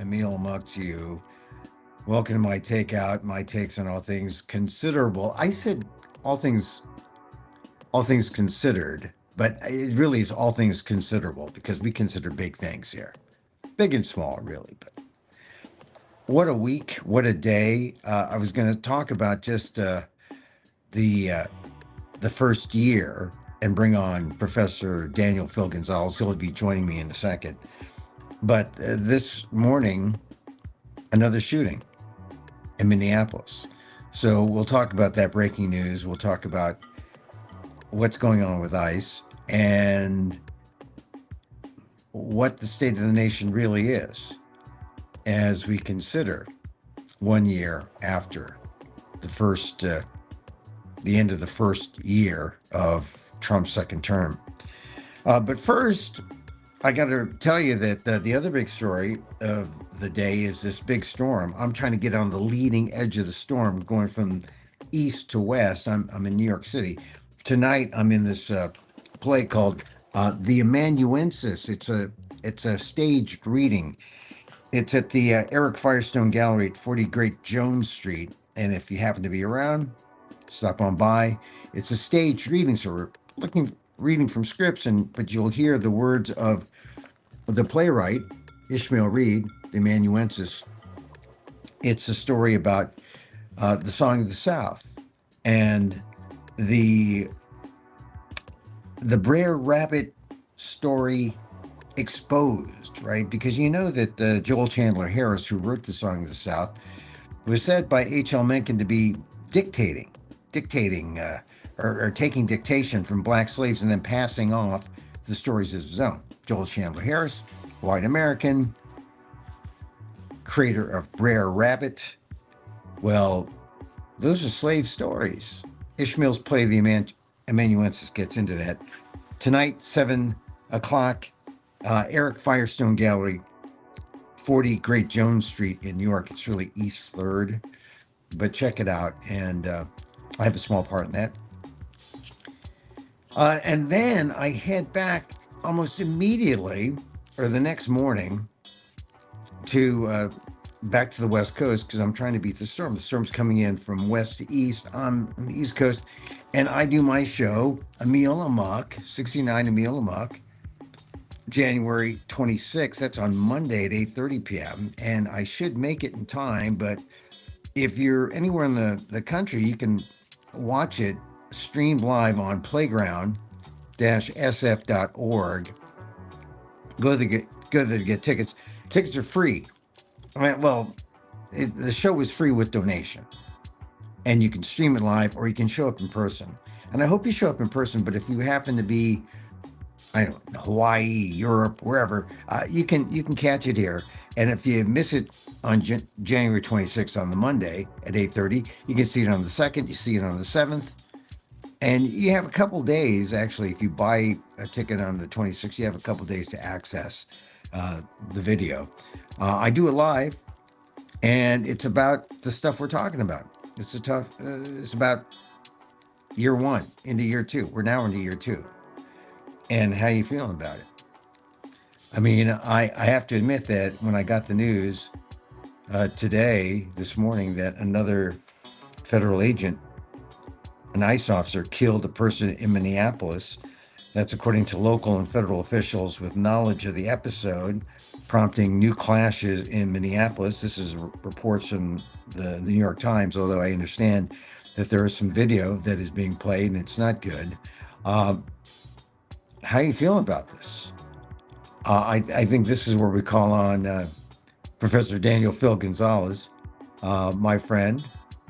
Emil to you. Welcome to my takeout, my takes on all things considerable. I said all things considered, but it really is all things considerable because we consider big things here, big and small, really. But what a week, what a day! I was going to talk about just the uh, the first year and bring on Professor Daniel Phil Gonzalez. He'll be joining me in a second. But this morning, another shooting in Minneapolis. So we'll talk about that breaking news. We'll talk about what's going on with ICE and what the state of the nation really is as we consider 1 year after the first, the end of the first year of Trump's second term. But first, I got to tell you that the other big story of the day is this big storm. I'm trying to get on the leading edge of the storm, going from east to west. I'm in New York City. Tonight, I'm in this play called The Amanuensis. It's a staged reading. It's at the Eric Firestone Gallery at 40 Great Jones Street. And if you happen to be around, stop on by. It's a staged reading, so we're reading from scripts, but you'll hear the words of the playwright Ishmael Reed, the amanuensis. It's a story about the Song of the South and the Brer Rabbit story exposed, right? Because you know that Joel Chandler Harris, who wrote the Song of the South, was said by H.L. Mencken to be dictating or taking dictation from black slaves and then passing off the stories as his own. Joel Chandler Harris, white American, creator of Brer Rabbit. Well, those are slave stories. Ishmael's play, The Amanuensis, gets into that. Tonight, 7 o'clock, Eric Firestone Gallery, 40 Great Jones Street in New York. It's really East 3rd, but check it out. And I have a small part in that. And then I head back almost immediately, or the next morning, to back to the West Coast because I'm trying to beat the storm. The storm's coming in from west to east. I'm on the East Coast, and I do my show, Emil Amok, 69 Emil Amok, January 26th. That's on Monday at 8:30 p.m. And I should make it in time, but if you're anywhere in the country, you can watch it streamed live on playground-sf.org. Go there to get tickets. Tickets are free. The show is free with donation, and you can stream it live, or you can show up in person. And I hope you show up in person. But if you happen to be, I don't know, Hawaii, Europe, wherever, you can catch it here. And if you miss it on January 26th on the Monday at 8:30, you can see it on the 2nd. You see it on the 7th. And you have a couple days, actually, if you buy a ticket on the 26th, you have a couple days to access the video. I do it live, and it's about the stuff we're talking about. It's about year one into year two. We're now into year two. And how you feeling about it? I mean, I have to admit that when I got the news this morning, that another federal agent, an ICE officer, killed a person in Minneapolis. That's according to local and federal officials with knowledge of the episode, prompting new clashes in Minneapolis. This is reports from the New York Times, although I understand that there is some video that is being played and it's not good. How are you feeling about this? I think this is where we call on Professor Daniel Phil Gonzalez, my friend,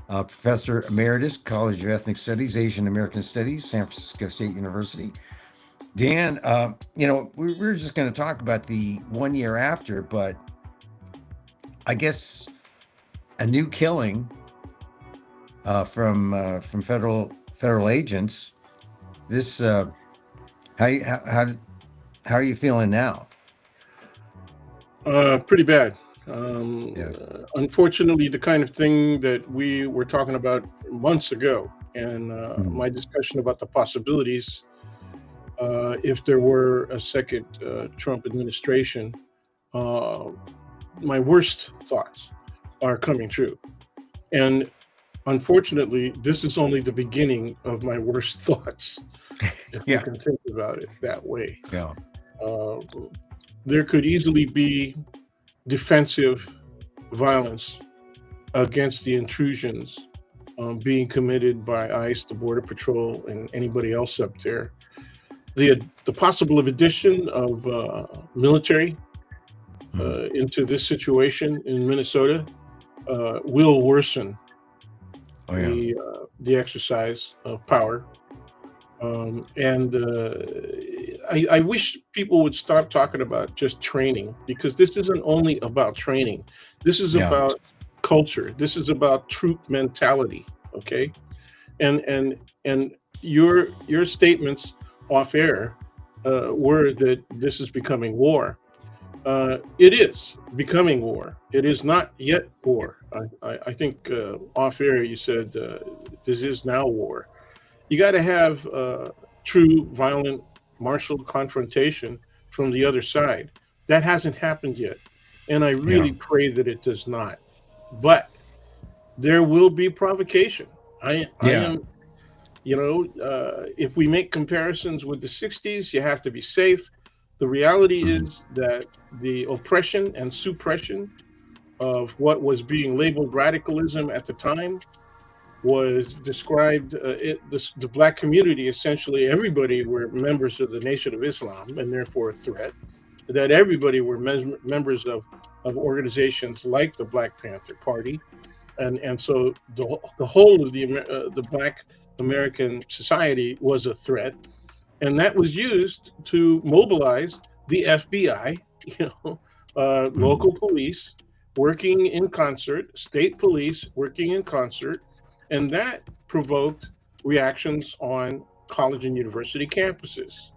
Professor Emeritus, College of Ethnic Studies, Asian American Studies, San Francisco State University. Dan, we were just going to talk about the 1 year after, but I guess a new killing from federal agents. This how are you feeling now? Pretty bad. Yeah. Unfortunately, the kind of thing that we were talking about months ago, and my discussion about the possibilities, if there were a second Trump administration, my worst thoughts are coming true. And unfortunately, this is only the beginning of my worst thoughts, if you Yeah. can think about it that way. Yeah. Uh, there could easily be defensive violence against the intrusions being committed by ICE, the Border Patrol, and anybody else up there. The possible addition of military into this situation in Minnesota will worsen Oh yeah. the exercise of power. And I wish people would stop talking about just training, because this isn't only about training. This is Yeah. about culture. This is about troop mentality. Okay, and your statements off air were that this is becoming war. It is becoming war. It is not yet war. I think off air you said this is now war. You got to have true violent martial confrontation from the other side. That hasn't happened yet, and I Yeah. really pray that it does not. But there will be provocation. I Yeah. am, if we make comparisons with the '60s, you have to be safe. The reality Mhm. is that the oppression and suppression of what was being labeled radicalism at the time was described, the black community, essentially everybody were members of the Nation of Islam and therefore a threat, that everybody were members of organizations like the Black Panther Party. And so the whole of the Black American society was a threat, and that was used to mobilize the FBI, Mhm. local police working in concert, state police working in concert, and that provoked reactions on college and university campuses.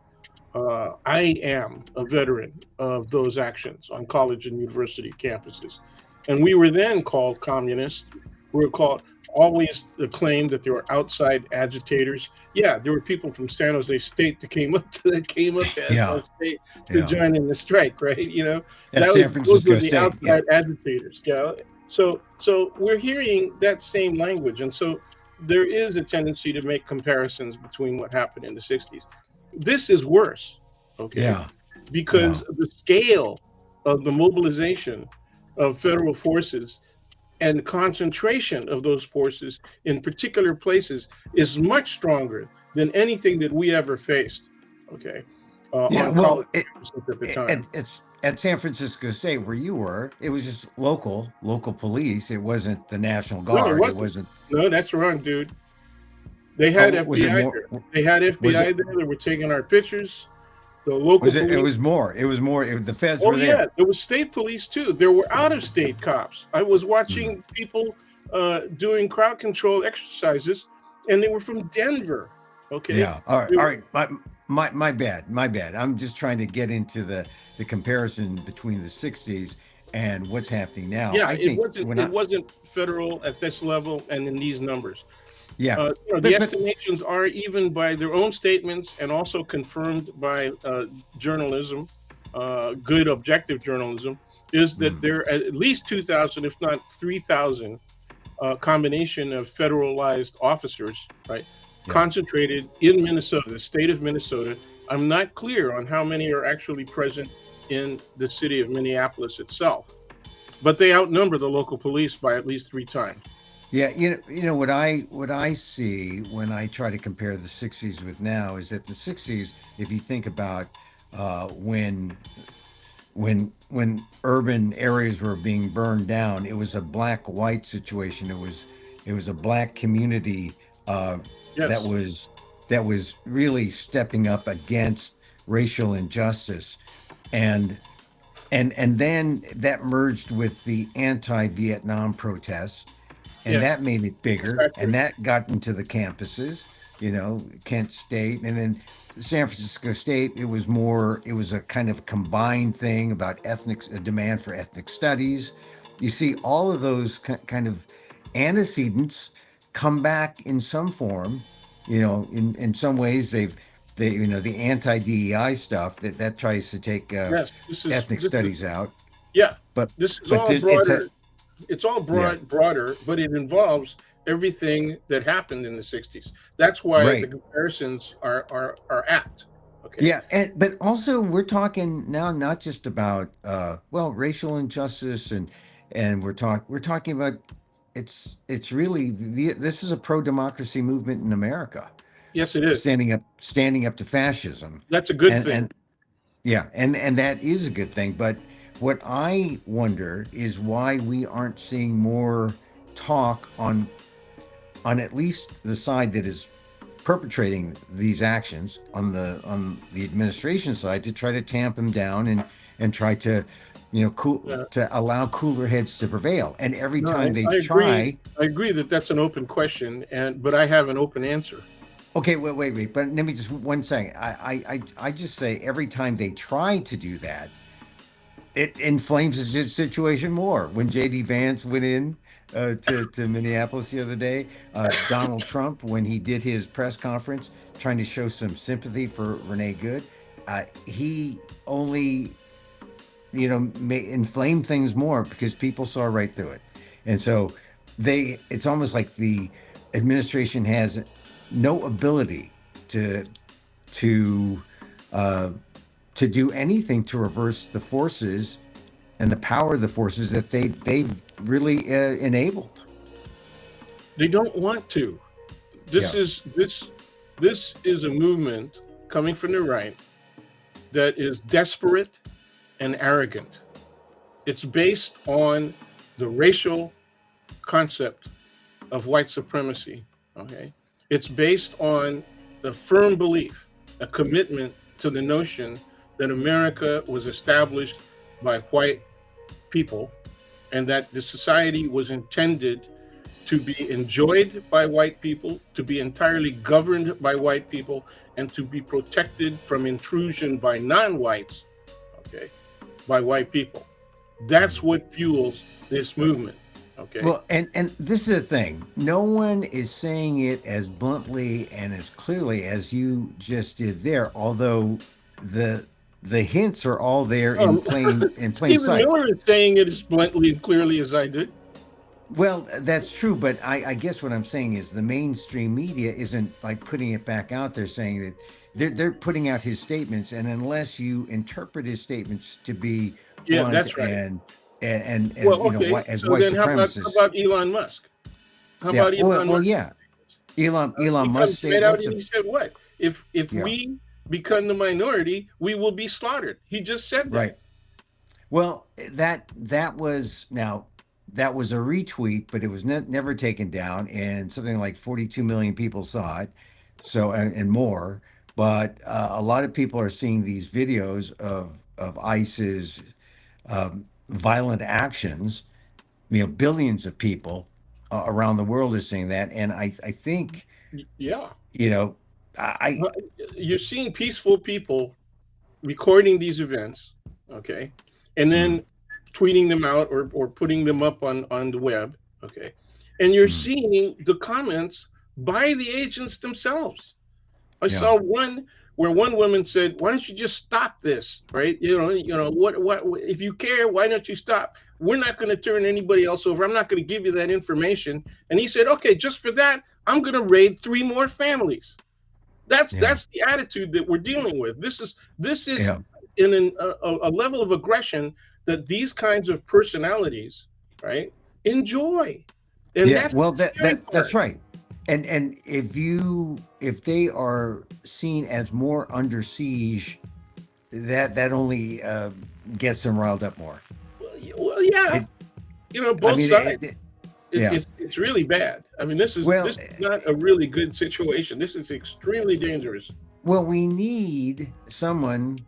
I am a veteran of those actions on college and university campuses. And we were then called communists. We were called, always claimed that there were outside agitators. Yeah, there were people from San Jose State that came up to San Yeah. Jose State to Yeah. join in the strike, right? That's San Those were Francisco the State. Yeah. outside agitators. Yeah. So we're hearing that same language. And so there is a tendency to make comparisons between what happened in the '60s. This is worse, okay, Yeah. because Yeah. the scale of the mobilization of federal forces and the concentration of those forces in particular places is much stronger than anything that we ever faced, okay, Yeah. on Well, college campuses at the time. it's at San Francisco State where you were. It was just local police. It wasn't the National No, it Guard. It wasn't. wasn't. No, that's wrong, dude. They had Oh, was it FBI more? there. They had Was FBI it? there. They were taking our pictures. The local Was it? It police. was more. It was more. The feds Oh were yeah, there. there was state police too. There were out-of-state cops. I was Mhm. watching people doing crowd control exercises, and they were from Denver. Okay, Yeah. All right. they All were, right. My bad. My bad. I'm just trying to get into the comparison between the '60s and what's happening now. yeah. I It think wasn't. when It I wasn't federal at this level and in these numbers. yeah, The but estimations are, even by their own statements and also confirmed by journalism, good objective journalism, is that mm, there are at least 2,000, if not 3,000, combination of federalized officers, right, yeah. concentrated in Minnesota, the state of Minnesota. I'm not clear on how many are actually present in the city of Minneapolis itself, but they outnumber the local police by at least 3 times. Yeah, you know what I see when I try to compare the '60s with now is that the '60s, if you think about when urban areas were being burned down, it was a black white situation. It was a black community uh, that Yes, was that was really stepping up against racial injustice, and and then that merged with the anti-Vietnam protests, and yes, that made it that's bigger, and accurate. that got into the campuses, Kent State, and then San Francisco State. It was a kind of combined thing about a demand for ethnic studies. You see all of those kind of antecedents come back in some form. In some ways the anti DEI stuff that tries to take Yes, this is ethnic this is studies out. yeah. but This is but all it's a broader. It's all yeah, broader, but it involves everything that happened in the 60s. That's why the right. comparisons are apt. Okay. Yeah, and but also we're talking now not just about well, racial injustice, and we're talking about it's really this is a pro democracy movement in America, Yes, it is. standing up to fascism, That's a good thing. and yeah, and that is a good thing. But what I wonder is why we aren't seeing more talk on at least the side that is perpetrating these actions on the administration side to try to tamp them down and try to Uh, to allow cooler heads to prevail. And every no, time they I agree. try, I agree that that's an open question, and but I have an open answer. okay, wait, but let me just one second. I just say every time they try to do that, it inflames the situation more. When JD Vance went in to Minneapolis the other day, Donald Trump, when he did his press conference trying to show some sympathy for Renee Good, he only may inflame things more because people saw right through it. And so it's almost like the administration has no ability to to uh, to do anything to reverse the forces and the power of the forces that they've really enabled. They don't want to. Yeah. This is a movement coming from the right that is desperate and arrogant. It's based on the racial concept of white supremacy. Okay, it's based on the firm belief, a commitment to the notion that America was established by white people and that the society was intended to be enjoyed by white people, to be entirely governed by white people, and to be protected from intrusion by non-whites, okay, by white people. That's what fuels this movement. Okay. Well, and this is the thing. No one is saying it as bluntly and as clearly as you just did there, although the the hints are all there Um, in plain Stephen sight. Miller is saying it as bluntly and clearly as I did. Well, that's true, but I guess what I'm saying is the mainstream media isn't like putting it back out there saying that they're putting out his statements, and unless you interpret his statements to be Yeah, blunt that's right. and Well, okay. as So white then, how supremacists, about Elon Musk? How yeah, about Elon well, Musk? yeah, Elon He Musk comes right out statements, and he said, "What if yeah, we become the minority, we will be slaughtered." He just said that. right. Well, that was now that was a retweet, but it was never taken down, and something like 42 million people saw it, so and more. But a lot of people are seeing these videos of ICE's violent actions. Billions of people around the world are seeing that, and I think Yeah, you know I Well, you're seeing peaceful people recording these events, okay, and mm, then tweeting them out or putting them up on the web, okay, and you're mm, seeing the comments by the agents themselves. I yeah, saw one where one woman said, "Why don't you just stop this?" Right? What? If you care, why don't you stop? We're not going to turn anybody else over. I'm not going to give you that information. And he said, "Okay, just for that, I'm going to raid 3 more families." yeah, That's the attitude that we're dealing with. This is yeah, in a level of aggression that these kinds of personalities, right, enjoy, and yeah. that's Well, the scary that's part. right. And if they are seen as more under siege, that only gets them riled up more. Well, yeah, It, I both mean, sides. yeah. It's really bad. I mean, this is Well, this is not a really good situation. This is extremely dangerous. we need someone,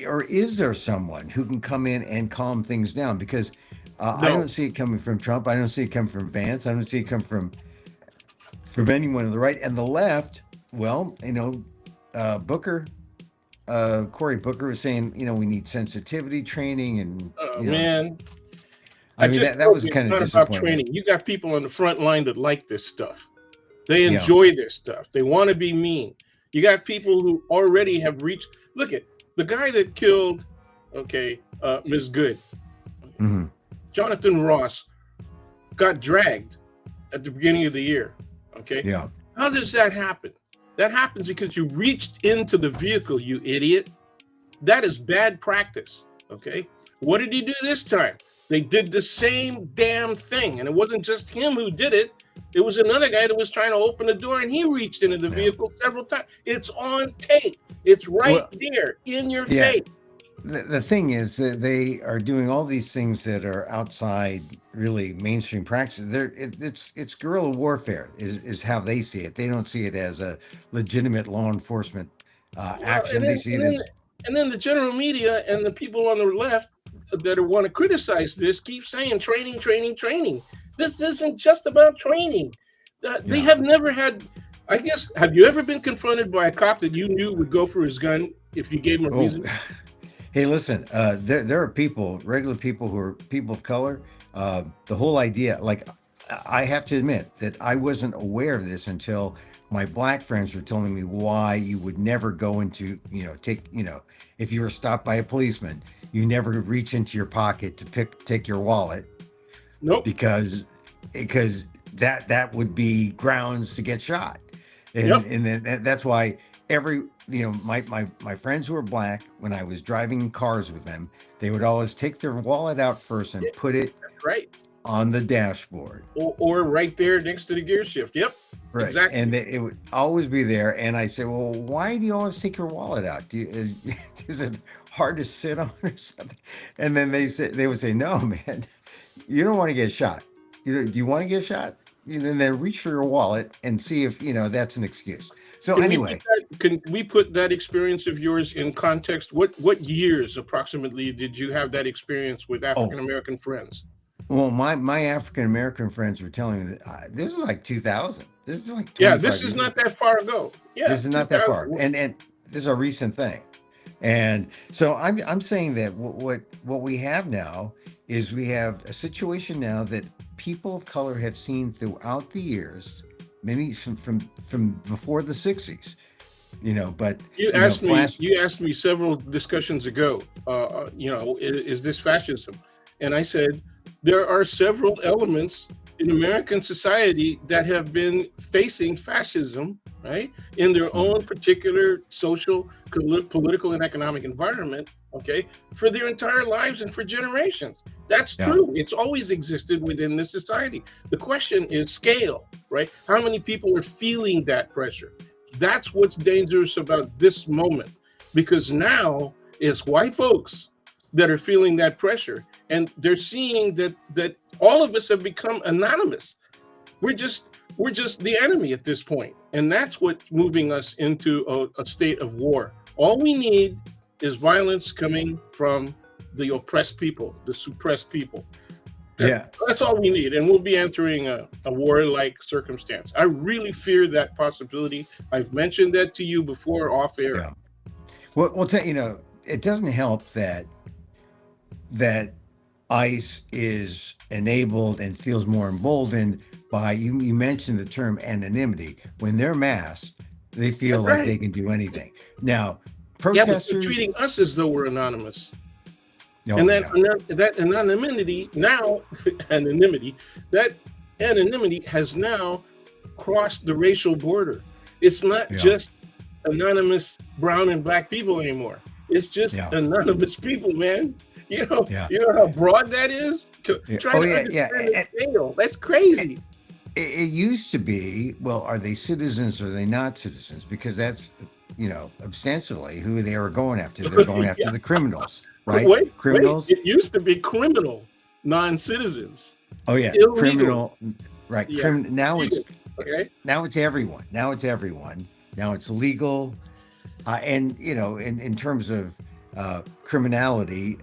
or is there someone who can come in and calm things down? Because I don't No, see it coming from Trump. I don't see it coming from Vance. I don't see it come from anyone on the right and the left. Well, Booker, Cory Booker was saying, we need sensitivity training, and man, I I mean just that told was you it's kind of not about disappointment. training. You got people on the front line that like this stuff. They Yeah, enjoy this stuff. They want to be mean. You got people who already have reached. Look at the guy that killed, okay, Ms. Good. Mhm. Jonathan Ross got dragged at the beginning of the year. Okay. Yeah. How does that happen? That happens because you reached into the vehicle, you idiot. That is bad practice. Okay. What did he do this time? They did the same damn thing. And it wasn't just him who did it. It was another guy that was trying to open the door and he reached into the Yeah. vehicle several times. It's on tape. It's right Well, there in your yeah. face. The thing is that they are doing all these things that are outside really mainstream practices. It's guerrilla warfare is how they see it. They don't see it as a legitimate law enforcement Well, action. They see it as and then the general media and the people on the left that want to criticize this keep saying training, training, training. This isn't just about training. They yeah. have never had. I guess. Have you ever been confronted by a cop that you knew would go for his gun if you gave him a Oh, reason? hey, listen. There are people, regular people who are people of color. The whole idea, like, I have to admit that I wasn't aware of this until my black friends were telling me why you would never go into, if you were stopped by a policeman, you never reach into your pocket to take your wallet Nope. because that would be grounds to get shot. Yep. And then that's why my friends who were black, when I was driving cars with them, they would always take their wallet out first and Yeah, put it that's right. on the dashboard. Or right there next to the gear shift. Yep. Right. Exactly. And it would always be there. And I said, well, why do you always take your wallet out? Is it hard to sit on or something? And then they would say, no, man, you don't want to get shot. Do you want to get shot? And then reach for your wallet and see if, that's an excuse. So anyway. Can we put that experience of yours in context? What years approximately did you have that experience with African American friends? Well, my African American friends were telling me that this is like 2000. This is like 25 this is years not ago. that far ago. Yeah, This is not that far, and this is a recent thing. And so I'm saying that what we have now is we have a situation now that people of color have seen throughout the years, many from before the 60s, but you asked me several discussions ago, is this fascism? And I said there are several elements in American society that have been facing fascism, right, in their own particular social, political, and economic environment, okay, for their entire lives and for generations. That's true. It's always existed within this society. The question is scale, right? How many people are feeling that pressure? That's what's dangerous about this moment, because now it's white folks that are feeling that pressure, and they're seeing that all of us have become anonymous. We're just the enemy at this point, and that's what's moving us into a state of war. All we need is violence coming from the oppressed people, the suppressed people. Yeah, that's all we need, and we'll be entering a war-like circumstance. I really fear that possibility. I've mentioned that to you before off air. Yeah. Well, it doesn't help that ICE is enabled and feels more emboldened by you mentioned the term anonymity. When they're masked, they feel like they can do anything. Now, protesters, but they're treating us as though we're anonymous. Oh, and that anonymity now, that anonymity has now crossed the racial border. It's not just anonymous brown and black people anymore. It's just anonymous people, man. You know how broad that is? Try to understand the scale. That's crazy. It used to be, well, are they citizens or are they not citizens? Because that's, ostensibly who they were going after. They're going after the criminals. Right? Criminals. It used to be criminal non-citizens. Oh yeah, illegal. Criminal. Right. Yeah. Now it's now it's everyone. Now it's everyone. Now it's legal, and in terms of criminality,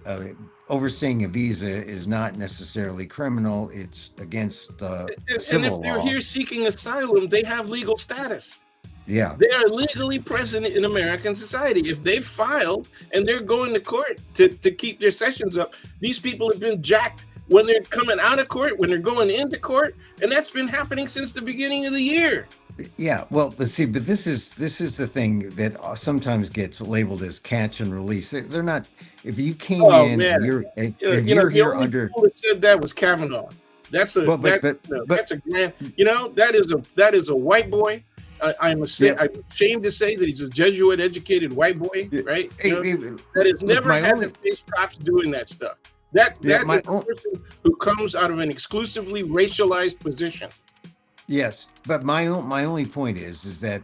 overstaying a visa is not necessarily criminal. It's against civil law. And if they're here seeking asylum, they have legal status. Yeah. They are legally present in American society. If they filed and they're going to court to keep their sessions up, these people have been jacked when they're coming out of court, when they're going into court, and that's been happening since the beginning of the year. Yeah, well, let's see, but this is the thing that sometimes gets labeled as catch and release. They're not. If you came Oh in man, and you're if you know, you're the here only under, people that said that was Kavanaugh. That's a well, but that but no, but that's a grand. You know, that is a white boy. I'm yeah, ashamed to say that he's a Jesuit educated white boy, yeah, right? You know, hey, that has look, never my had to only, face cops doing that stuff. That yeah, that is a person who comes out of an exclusively racialized position. yes, but my only point is that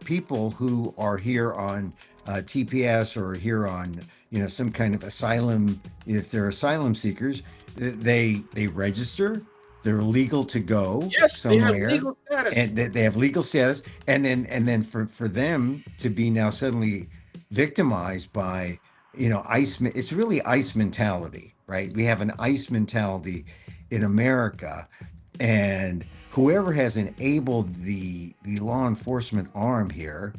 people who are here on TPS or here on some kind of asylum, if they're asylum seekers, they register, they're legal to go Yes, they have somewhere, legal status. and they have legal status, and then for them to be now suddenly victimized by ICE. It's really ICE mentality, right? We have an ICE mentality in America, and whoever has enabled the law enforcement arm here,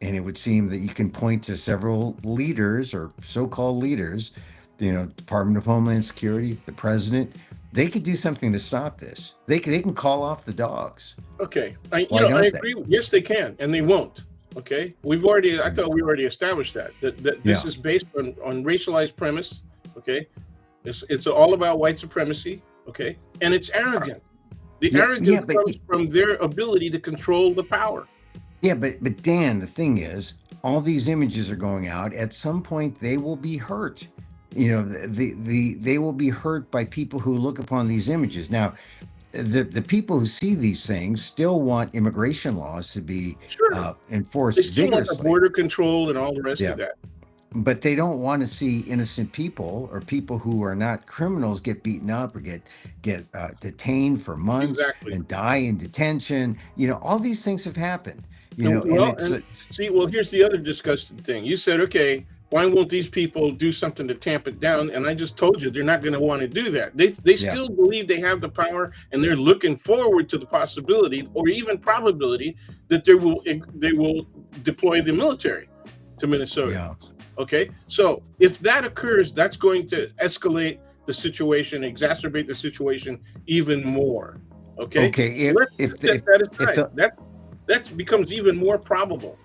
and it would seem that you can point to several leaders or so-called leaders, Department of Homeland Security, the president, they could do something to stop this. They can call off the dogs. Okay, Why I don't they? agree. Yes, they can, and they won't. Okay, I thought we already established that this Yeah. is based on racialized premise. Okay, it's all about white supremacy. Okay, and it's arrogant. The Yeah, yeah, arrogance but comes from their ability to control the power. but Dan, the thing is, all these images are going out. At some point, they will be hurt. They will be hurt by people who look upon these images. Now, the people who see these things still want immigration laws to be Sure, they enforced still want the vigorously. border control and all the rest of Yeah, that. but they don't want to see innocent people or people who are not criminals get beaten up or get detained for months Exactly. and die in detention. All these things have happened. And Well, it's, and it's see, well, here's the other disgusting thing. You said, okay, why won't these people do something to tamp it down? And I just told you they're not going to want to do that. They yeah, still believe they have the power, and they're looking forward to the possibility or even probability that they will deploy the military to Minnesota. yeah. Okay, so if that occurs, that's going to escalate the situation, exacerbate the situation even more. Okay, Okay, let's if set the that if aside. the That becomes even more probable.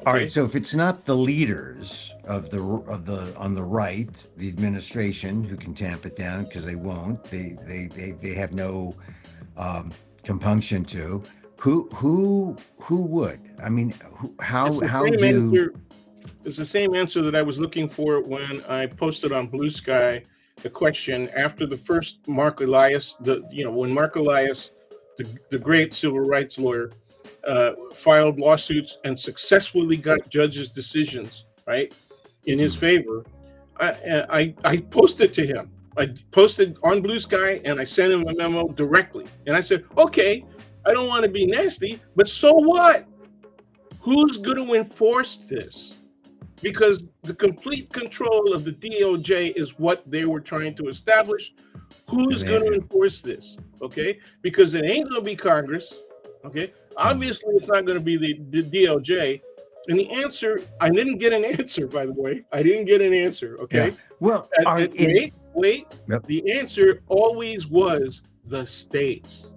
all right, Okay, so if it's not the leaders of the on the right, the administration who can tamp it down because they won't, they have no compunction to. Who would? I mean, it's the how same do? answer. It's the same answer that I was looking for when I posted on Blue Sky the question after the first Mark Elias, when Mark Elias, the great civil rights lawyer, filed lawsuits and successfully got judges' decisions right in his Hmm. favor. I posted to him. I posted on Blue Sky and I sent him a memo directly. And I said, okay, I don't want to be nasty, but so what? Who's going to enforce this? Because the complete control of the DOJ is what they were trying to establish. Who's going to Yeah. enforce this? Okay, because it ain't going to be Congress. Okay, Hmm. obviously it's not going to be the DOJ. And the answer, I didn't get an answer, by the way. I didn't get an answer. Yeah. Okay, Well, are in. wait. Yep. The answer always was the states.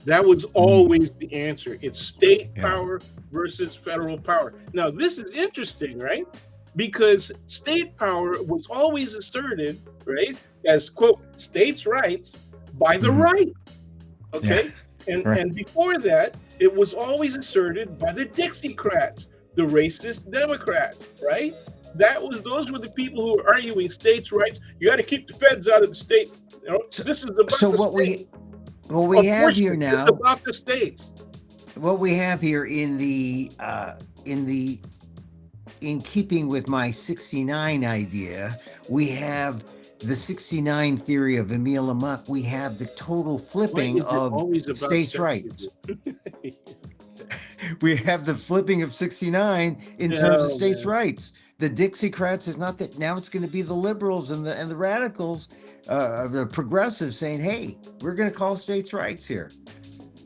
That was Mm, always the answer. It's state yeah. power versus federal power. Now, this is interesting, right? Because state power was always asserted, right, as quote states' rights by the Hmm. right. Yeah. Okay, and Right. and before that, it was always asserted by the Dixiecrats, the racist Democrats, right? Those were the people who were arguing states' rights. You got to keep the feds out of the state. So, This is about so the what state. we have here Abortion is now, about the states. what we have here in the in keeping with my 69 idea, we have the 69 theory of Emil Amok. We have the total Why flipping is it of always about states' rights. We have the flipping of 69 in terms of Oh states' man. rights. The Dixiecrats is not that now, it's going to be the liberals and the radicals, the progressives saying, "Hey, we're going to call states' rights here."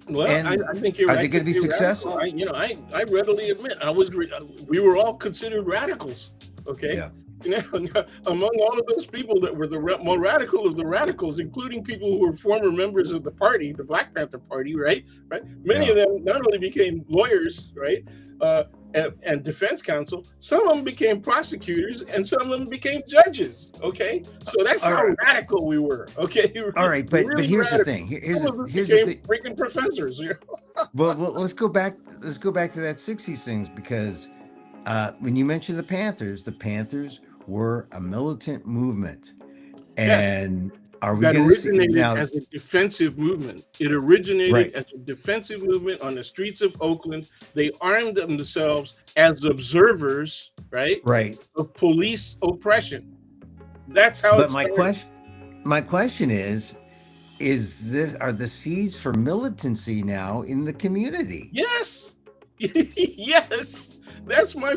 Well, And I think you're are they right to going to be be radical. successful? I readily admit we were all considered radicals. Okay, Yeah. Among all of those people that were the more radical of the radicals, including people who were former members of the party, the Black Panther Party, right? Many Yeah. of them not only became lawyers, right, uh, and defense counsel. Some of them became prosecutors, and some of them became judges. Okay, so that's All how right. radical we were. Okay, All right, but really here's the radical. thing. Some of us Here's the became thing. freaking professors. Well, let's go back. Let's go back to that '60s things because when you mention the Panthers were a militant movement, Yes. and are we That going to see originated now? as a defensive movement. It originated Right, as a defensive movement on the streets of Oakland. They armed themselves as observers, right, right. of police oppression. That's how But it started. my question is this are the seeds for militancy now in the community? Yes. Yes. That's my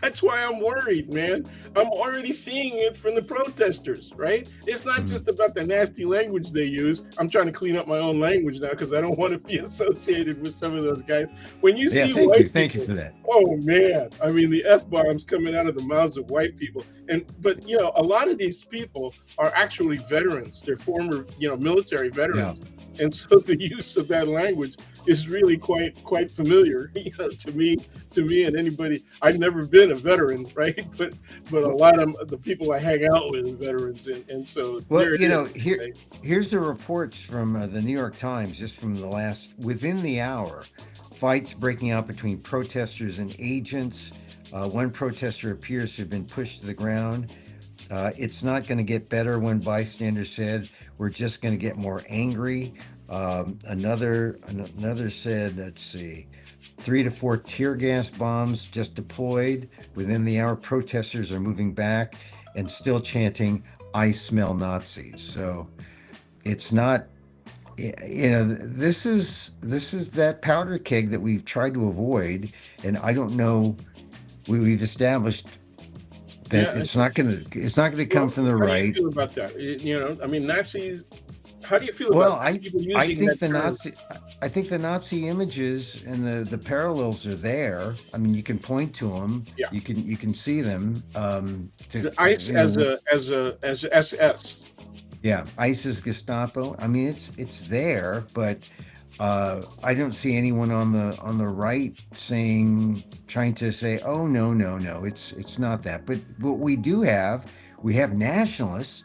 that's why I'm worried, man. I'm already seeing it from the protesters, right? It's not Mhm. just about the nasty language they use. I'm trying to clean up my own language now because I don't want to be associated with some of those guys. When you Yeah, see white thank you people, for that. oh man, I mean the F-bombs coming out of the mouths of white people. But a lot of these people are actually veterans. They're former, military Yeah. veterans. And so the use of that language is really quite familiar, to me and anybody. I've never been a veteran, right? But a Well, lot of the people I hang out with are veterans, and so well, there it is. Okay? here's the reports from the New York Times just from the last within the hour. Fights breaking out between protesters and agents. One protester appears to have been pushed to the ground. It's not going to get better, one bystander said. We're just going to get more angry. Another said, let's see, 3 to 4 tear gas bombs just deployed. Within the hour, protesters are moving back and still chanting, I smell Nazis. So it's not, this is that powder keg that we've tried to avoid. And I don't know, we've established that Yeah. it's not gonna come Well, from the how do you right. feel about that? I mean, Nazis. How do you feel Well, about people I using think that the term? Nazi images and the parallels are there. I mean, you can point to them. Yeah, You can see them. To the ICE as SS. yeah, ISIS, Gestapo. I mean, it's there, but I don't see anyone on the right trying to say, oh no, no, no, it's not that. But what we have nationalists.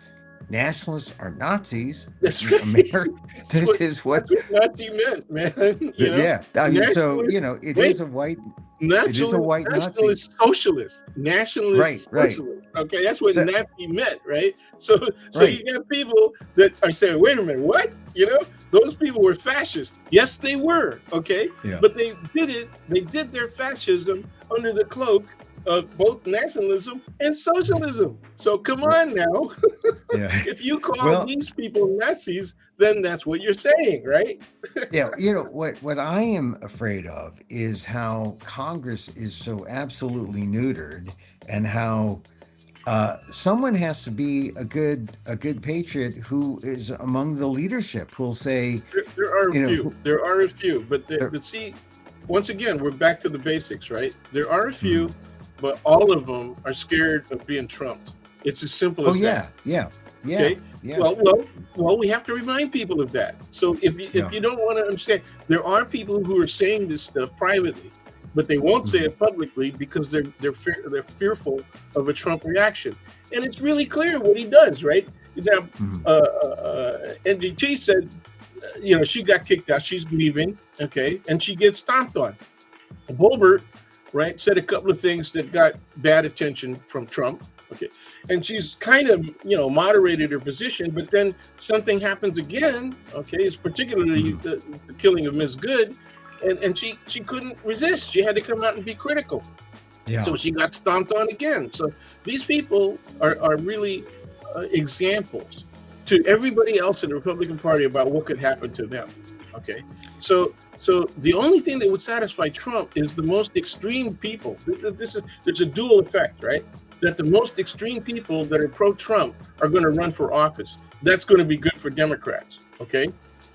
Nationalists are Nazis. This That's is right. America. That's This what is that's what. what Nazi meant, man. Yeah, I mean, so Nationalist. it Wait, is a white. It is a nationalist, white Nazi. nationalist socialist, nationalist Right. socialist. Okay, that's what So Nazi meant, right? So right. you got people that are saying, "Wait a minute, what?" Those people were fascists. Yes, they were. Okay, Yeah. but they did it. They did their fascism under the cloak of both nationalism and socialism. So come Right. on now. Yeah. If you call Well, these people Nazis, then that's what you're saying, right? yeah. What I am afraid of is how Congress is so absolutely neutered, and how someone has to be a good patriot who is among the leadership who'll say, There are a few. who, There are a few, they're- but see, once again, we're back to the basics, right? There are a Mhm. few, but all of them are scared of being trumped. It's as simple Oh as that. yeah, Okay. yeah, Well, we have to remind people of that. So if yeah. you don't want to understand, there are people who are saying this stuff privately, but they won't say Mhm. it publicly because they're fearful of a Trump reaction. And it's really clear what he does, right? Now, Mhm. NDT said, she got kicked out. She's leaving, okay, and she gets stomped on. Bolbert, right, said a couple of things that got bad attention from Trump. Okay. And she's kind of, moderated her position, but then something happens again. Okay. It's particularly Mhm. the killing of Ms. Good. And she couldn't resist. She had to come out and be critical. Yeah. So she got stomped on again. So these people are really examples to everybody else in the Republican Party about what could happen to them. Okay. So the only thing that would satisfy Trump is the most extreme people. There's a dual effect, right? That the most extreme people that are pro-Trump are going to run for office. That's going to be good for Democrats. Okay.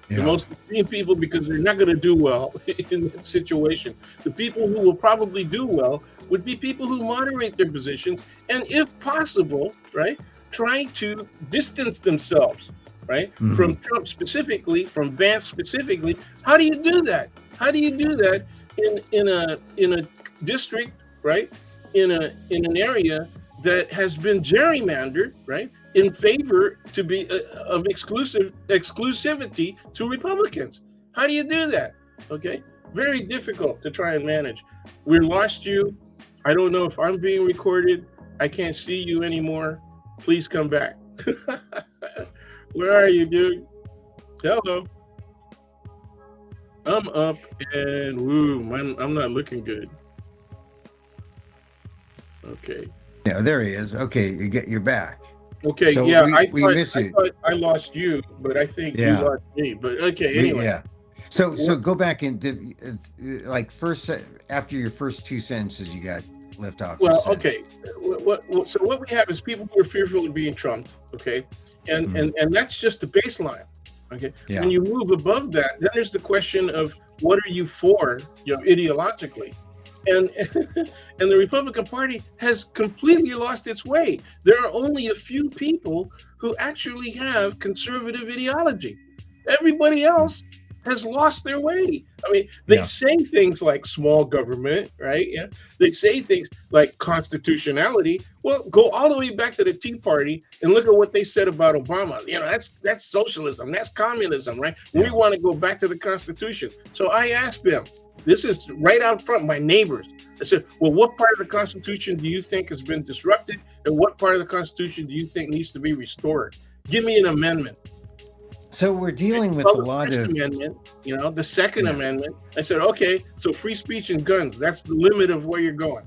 The Yeah. most extreme people, because they're not going to do well in that situation. The people who will probably do well would be people who moderate their positions and, if possible, right, trying to distance themselves, right, Hmm. from Trump specifically, from Vance specifically. How do you do that? How do you do that in a district, right, in an area that has been gerrymandered, right, in favor to be of exclusivity to Republicans? How do you do that? Okay, very difficult to try and manage. We lost you. I don't know if I'm being recorded. I can't see you anymore. Please come back. Where are you, dude? Hello. I'm up and woo, I'm not looking good. Okay. Yeah, there he is. Okay, you're back. Okay, So yeah, we miss I you. thought I lost you, but I think you Yeah, lost me. But okay, we anyway. yeah. So What, go back and like first after your first two sentences you got left off. You well, said, okay. So what we have is people who are fearful of being trumped. Okay, and mm, and that's just the baseline. Okay, when yeah, you move above that, then there's the question of what are you for, ideologically, and and the Republican Party has completely lost its way. There are only a few people who actually have conservative ideology. Everybody mm, else has lost their way. I mean, they yeah, say things like small government, right? Yeah. They say things like constitutionality. Well, go all the way back to the Tea Party and look at what they said about Obama. That's socialism, that's communism, right? We yeah. want to go back to the Constitution. So I asked them, this is right out front, my neighbors. I said, well, what part of the Constitution do you think has been disrupted? And what part of the Constitution do you think needs to be restored? Give me an amendment. So we're dealing with Well, a the lot First of Amendment, the Second yeah, Amendment. I said, okay, so free speech and guns, that's the limit of where you're going,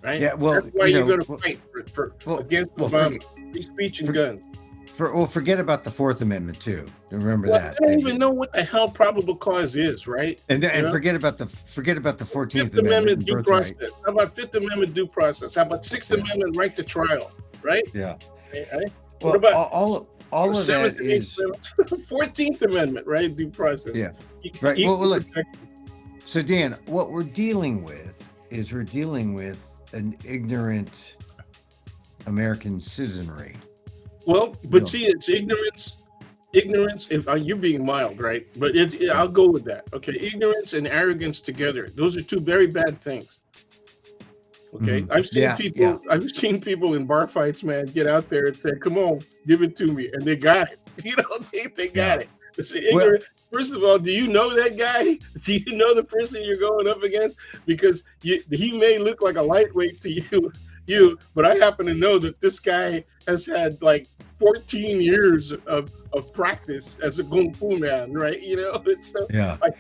right? yeah. Well, That's why you're going to fight for well, against well, Obama. Free speech and for, guns. forget about the Fourth Amendment too. Remember Well, that. I don't even know what the hell probable cause is, right? And forget about the 14th Fifth Amendment Amendment and due birthright. process. How about Fifth Amendment due process? How about Sixth Yeah, Amendment right to trial, right? yeah. Right? What Well, about all of that Seventh and Eighth is Amendment? 14th Amendment, right? Due process. yeah, right. Well, Equal look. protection. So Dan, what we're dealing with is an ignorant American citizenry. Well, You but know, see, it's ignorance. Ignorance. If you're being mild, right? But yeah. I'll go with that. Okay, ignorance and arrogance together. Those are two very bad things. Okay, Mhm. I've seen Yeah, yeah, people. I've seen people in bar fights, man, get out there and say, "Come on, give it to me," and they got it. They yeah. got it. It's Well, ignorant. First of all, do you know that guy? Do you know the person you're going up against? Because he may look like a lightweight to but I happen to know that this guy has had like 14 years of practice as a kung fu man, right? It's yeah. like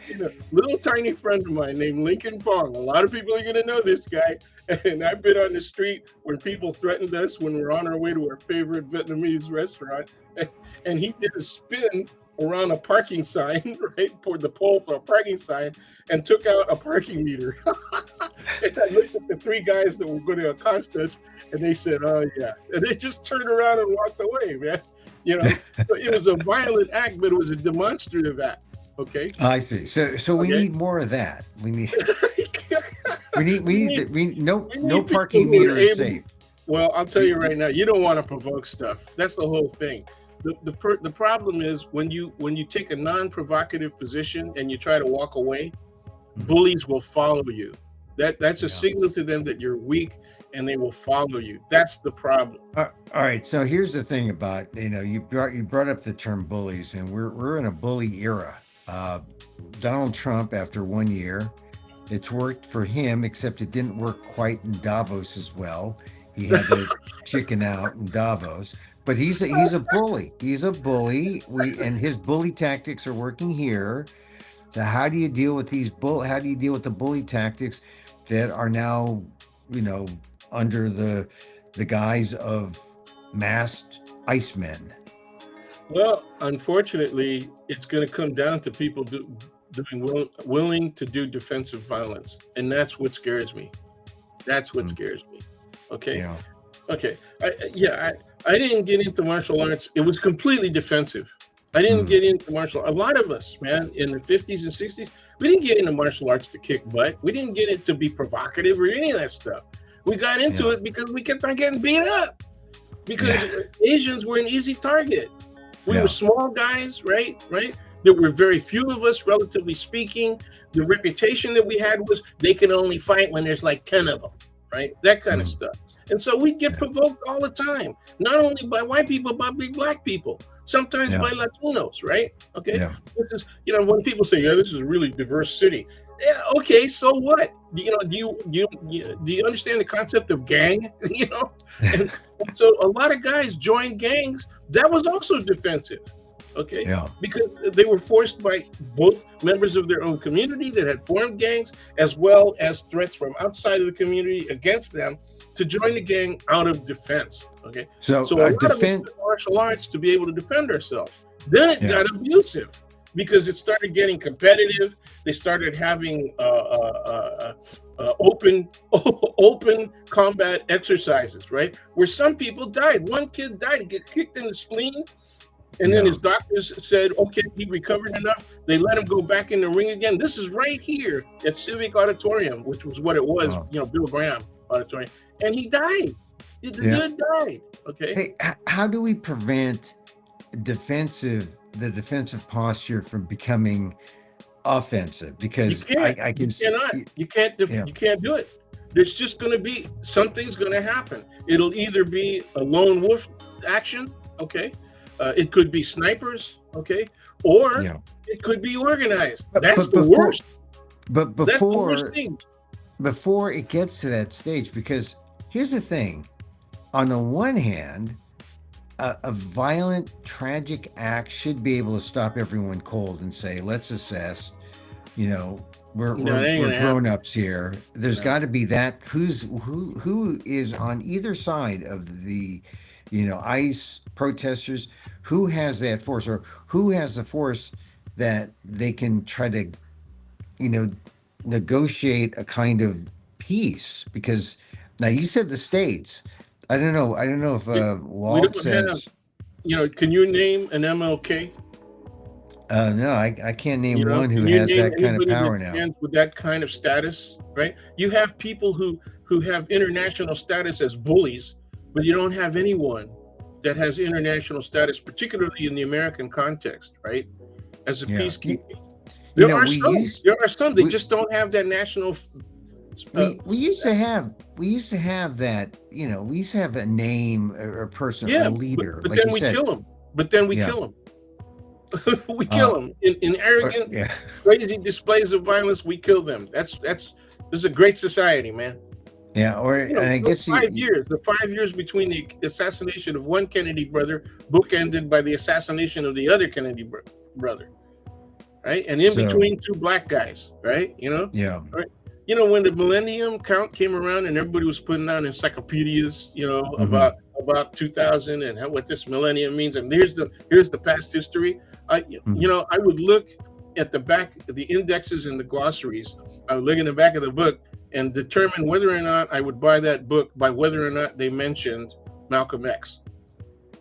little tiny friend of mine named Lincoln Fong. A lot of people are gonna know this guy. And I've been on the street where people threatened us when we're on our way to our favorite Vietnamese restaurant. And he did a spin around a parking sign, right? Poured the pole for a parking sign and took out a parking meter. And I looked at the three guys that were going to accost us and they said, oh, yeah. And they just turned around and walked away, man. So it was a violent act, but it was a demonstrative act. Okay. I see. So we Okay. need more of that. We need no we need parking people who are meter is able. safe. Well, I'll tell you right now, you don't want to provoke stuff. That's the whole thing. The problem is when you take a non-provocative position and you try to walk away, Mhm. bullies will follow you. That's a Yeah. signal to them that you're weak and they will follow you. That's the problem. All right. So here's the thing about you brought up the term bullies, and we're in a bully era. Donald Trump, after 1 year, it's worked for him, except it didn't work quite in Davos as well. He had to chicken out in Davos, but he's a bully. He's a bully. And his bully tactics are working here. So how do you deal with how do you deal with the bully tactics that are now, under the guise of masked icemen? Well, unfortunately, it's going to come down to people willing to do defensive violence, and that's what scares me. That's what Mm, scares me. Okay. yeah. Okay. I didn't get into martial arts. It was completely defensive. I didn't get into martial. A lot of us, man, in the 50s and 60s, we didn't get into martial arts to kick butt. We didn't get it to be provocative or any of that stuff. We got into it because we kept on getting beat up. Because Asians were an easy target. We were small guys, right? There were very few of us, relatively speaking. The reputation that we had was they can only fight when there's like 10 of them, right? That kind of stuff. And so we'd get provoked all the time, not only by white people, but by black people, sometimes by Latinos, right? Okay. This is, when people say, this is a really diverse city. Yeah, okay, so what? Do you understand the concept of gang? And so a lot of guys joined gangs. That was also defensive, okay? Because they were forced by both members of their own community that had formed gangs, as well as threats from outside of the community against them to join the gang out of defense, okay? So a lot of us did martial arts to be able to defend ourselves. Then it got abusive, because it started getting competitive. They started having open combat exercises, right? Where some people died. One kid died. He got kicked in the spleen, and then his doctors said, okay, he recovered enough. They let him go back in the ring again. This is right here at Civic Auditorium, which was what it was, Bill Graham Auditorium, and he died. The dude died. Okay. Hey, how do we prevent the defensive posture from becoming offensive? Because you can't do it. There's just going to be something's going to happen. It'll either be a lone wolf action, okay? It could be snipers, okay? Or it could be organized. That's the worst. But before it gets to that stage, because here's the thing: on the one hand, a violent, tragic act should be able to stop everyone cold and say, let's assess, we're grown-ups here. There's got to be that who is on either side of the, ICE protesters, who has that force, or who has the force that they can try to, negotiate a kind of peace. Because now you said the states. I don't know if Walt says. Can you name an MLK? No, I can't name one who has that kind of power now. With that kind of status, right? You have people who have international status as bullies, but you don't have anyone that has international status, particularly in the American context, right? As a peacekeeper. There are some. They just don't have that national. We used to have that, we used to have a name or a person, a leader. But then we kill them. We kill them in arrogant, crazy displays of violence. We kill them. This is a great society, man. Yeah, and I guess the 5 years between the assassination of one Kennedy brother, bookended by the assassination of the other Kennedy brother, right? And in between, two black guys, right? Right? When the millennium count came around and everybody was putting out encyclopedias, about 2000 and what this millennium means, and here's the past history. I would look at the back, the indexes and the glossaries. I would look in the back of the book and determine whether or not I would buy that book by whether or not they mentioned Malcolm X.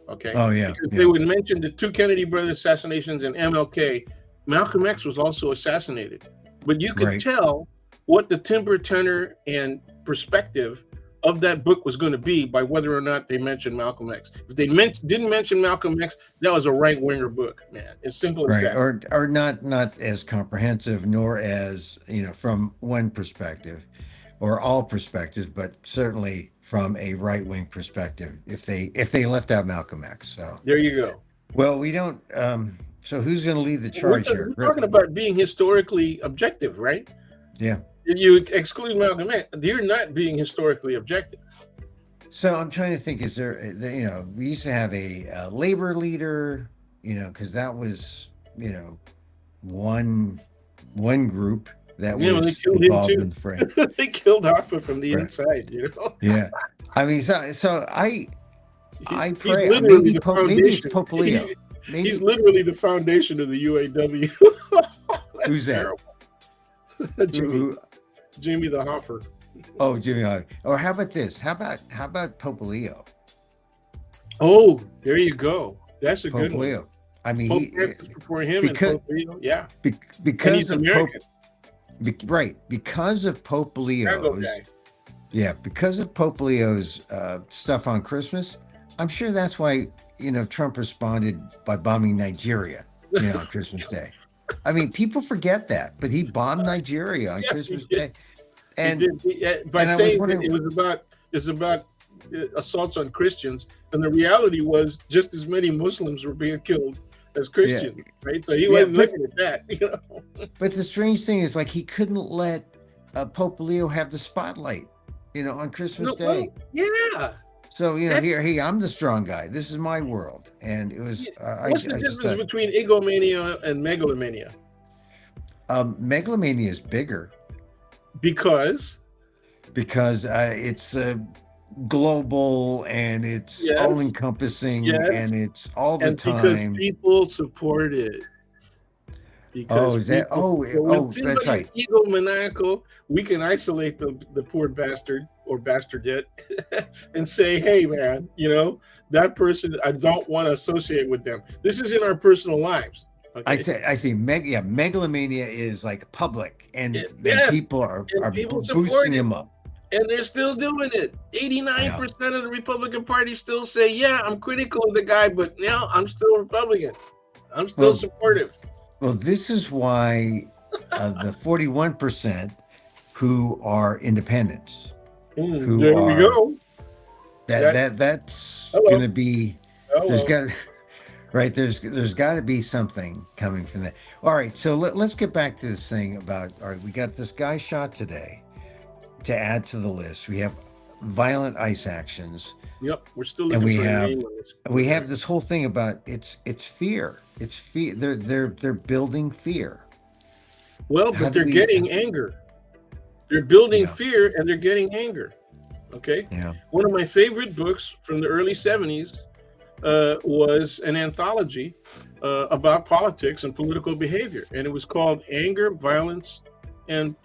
Okay. Oh yeah. Because they would mention the two Kennedy brothers assassinations and MLK. Malcolm X was also assassinated, but you could tell what the timbre, tenor, and perspective of that book was going to be by whether or not they mentioned Malcolm X. If they didn't mention Malcolm X, that was a right-winger book, man. It's simple as that. Or not as comprehensive, nor as, from one perspective, or all perspectives, but certainly from a right-wing perspective, if they left out Malcolm X. So there you go. Well, we don't. So who's going to lead the charge here? We're talking about being historically objective, right? Yeah. If you exclude Malcolm X, you're not being historically objective. So I'm trying to think, is there, we used to have a labor leader, because that was, one group that was involved in the fray. They killed Hoffa from the inside, Yeah. I mean, so I pray, maybe it's Pope Leo. He's literally the foundation of the UAW. Who's that? Jimmy the Hoffer. Oh, Jimmy Hoffer. Or how about this? How about Pope Leo? Oh, there you go. That's a good one. Leo. I mean, Pope Francis before him, and because Pope Leo. Yeah, be, and because he's of Pope, American. right? Because of Pope Chicago Leo's, guy. yeah, because of Pope Leo's stuff on Christmas, I'm sure that's why Trump responded by bombing Nigeria, on Christmas Day. I mean, people forget that, but he bombed Nigeria on Yeah, he Christmas did. Day, He and did. By and I was saying that wondering, it was about assaults on Christians, and the reality was just as many Muslims were being killed as yeah, Christians, right? So he yeah, wasn't looking at that. but the strange thing is, like, he couldn't let Pope Leo have the spotlight, on Christmas No, well, Day. yeah, So that's here, hey, I'm the strong guy. This is my world, and it was what's the I just difference thought between egomania and megalomania? megalomania is bigger Because because it's global and it's all yes, encompassing yes, and it's all the and because time. people support it. Oh, Because is that? people, so when That's somebody is right. egomaniacal, we can isolate the poor bastard or bastardette and say, hey, man, that person, I don't want to associate with them. This is in our personal lives. Okay. I see. Megalomania is like public, and Yes. people are And people support boosting it. him up. And they're still doing it. Yeah. 89% of the Republican Party still say, yeah, I'm critical of the guy, but now I'm still Republican. I'm still Well, supportive. well, this is why the 41% who are independents, who There we are go. That that's going hello, to be there's hello. got right there's got to be something coming from that. All right, so let's get back to this thing about all right. We got this guy shot today. To add to the list, we have violent ICE actions, Yep, we're still and looking for a name on this. we have this whole thing about it's fear. It's fear. They're building fear. Well, How but do they're we? getting anger. They're building Yeah, fear and they're getting anger. Okay. yeah. One of my favorite books from the early 70s was an anthology about politics and political behavior. And it was called Anger, Violence, and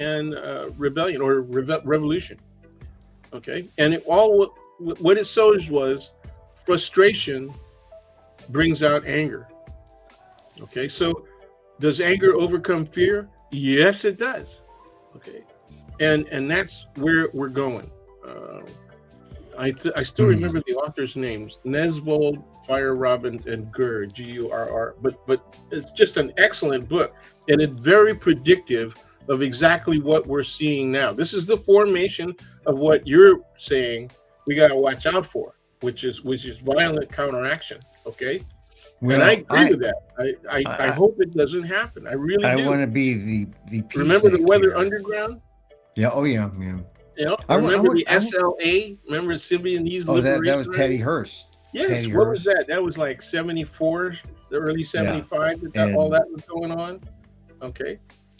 Rebellion or Revolution. Okay. And what it shows was frustration brings out anger. Okay. So does anger overcome fear? Yes, it does. Okay. And that's where we're going. I still Hmm. remember the authors' names: Nesvold, Feyerabend, and Gurr, Gurr. But it's just an excellent book, and it's very predictive of exactly what we're seeing now. This is the formation of what you're saying we got to watch out for, which is violent counteraction. Okay, and I Well, agree with that. I I hope it doesn't happen. I really I do. want to be the Remember the peacenik Weather here. Underground? Yeah. Oh yeah. Yeah. Remember the I want. SLA? Remember Symbionese Oh, that Liberation was Patty Army? Hearst. Yes. Patty What was Hearst. that? That was like 74, the early Yeah. 75 that all And that was going on. Okay.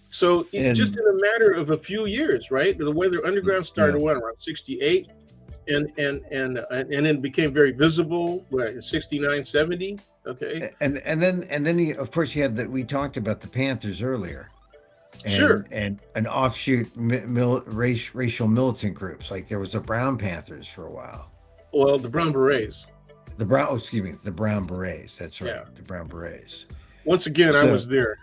So just and in a matter of a few years, right? The Weather Underground started yeah. around 68 and then became very visible in 69, 70. Okay. And then of course you had that we talked about the Panthers earlier. Sure. And an offshoot racial militant groups. Like there was the Brown Panthers for a while. Well, the Brown Berets. Excuse me, the Brown Berets. That's right, Yeah. the Brown Berets. Once again, I So was there.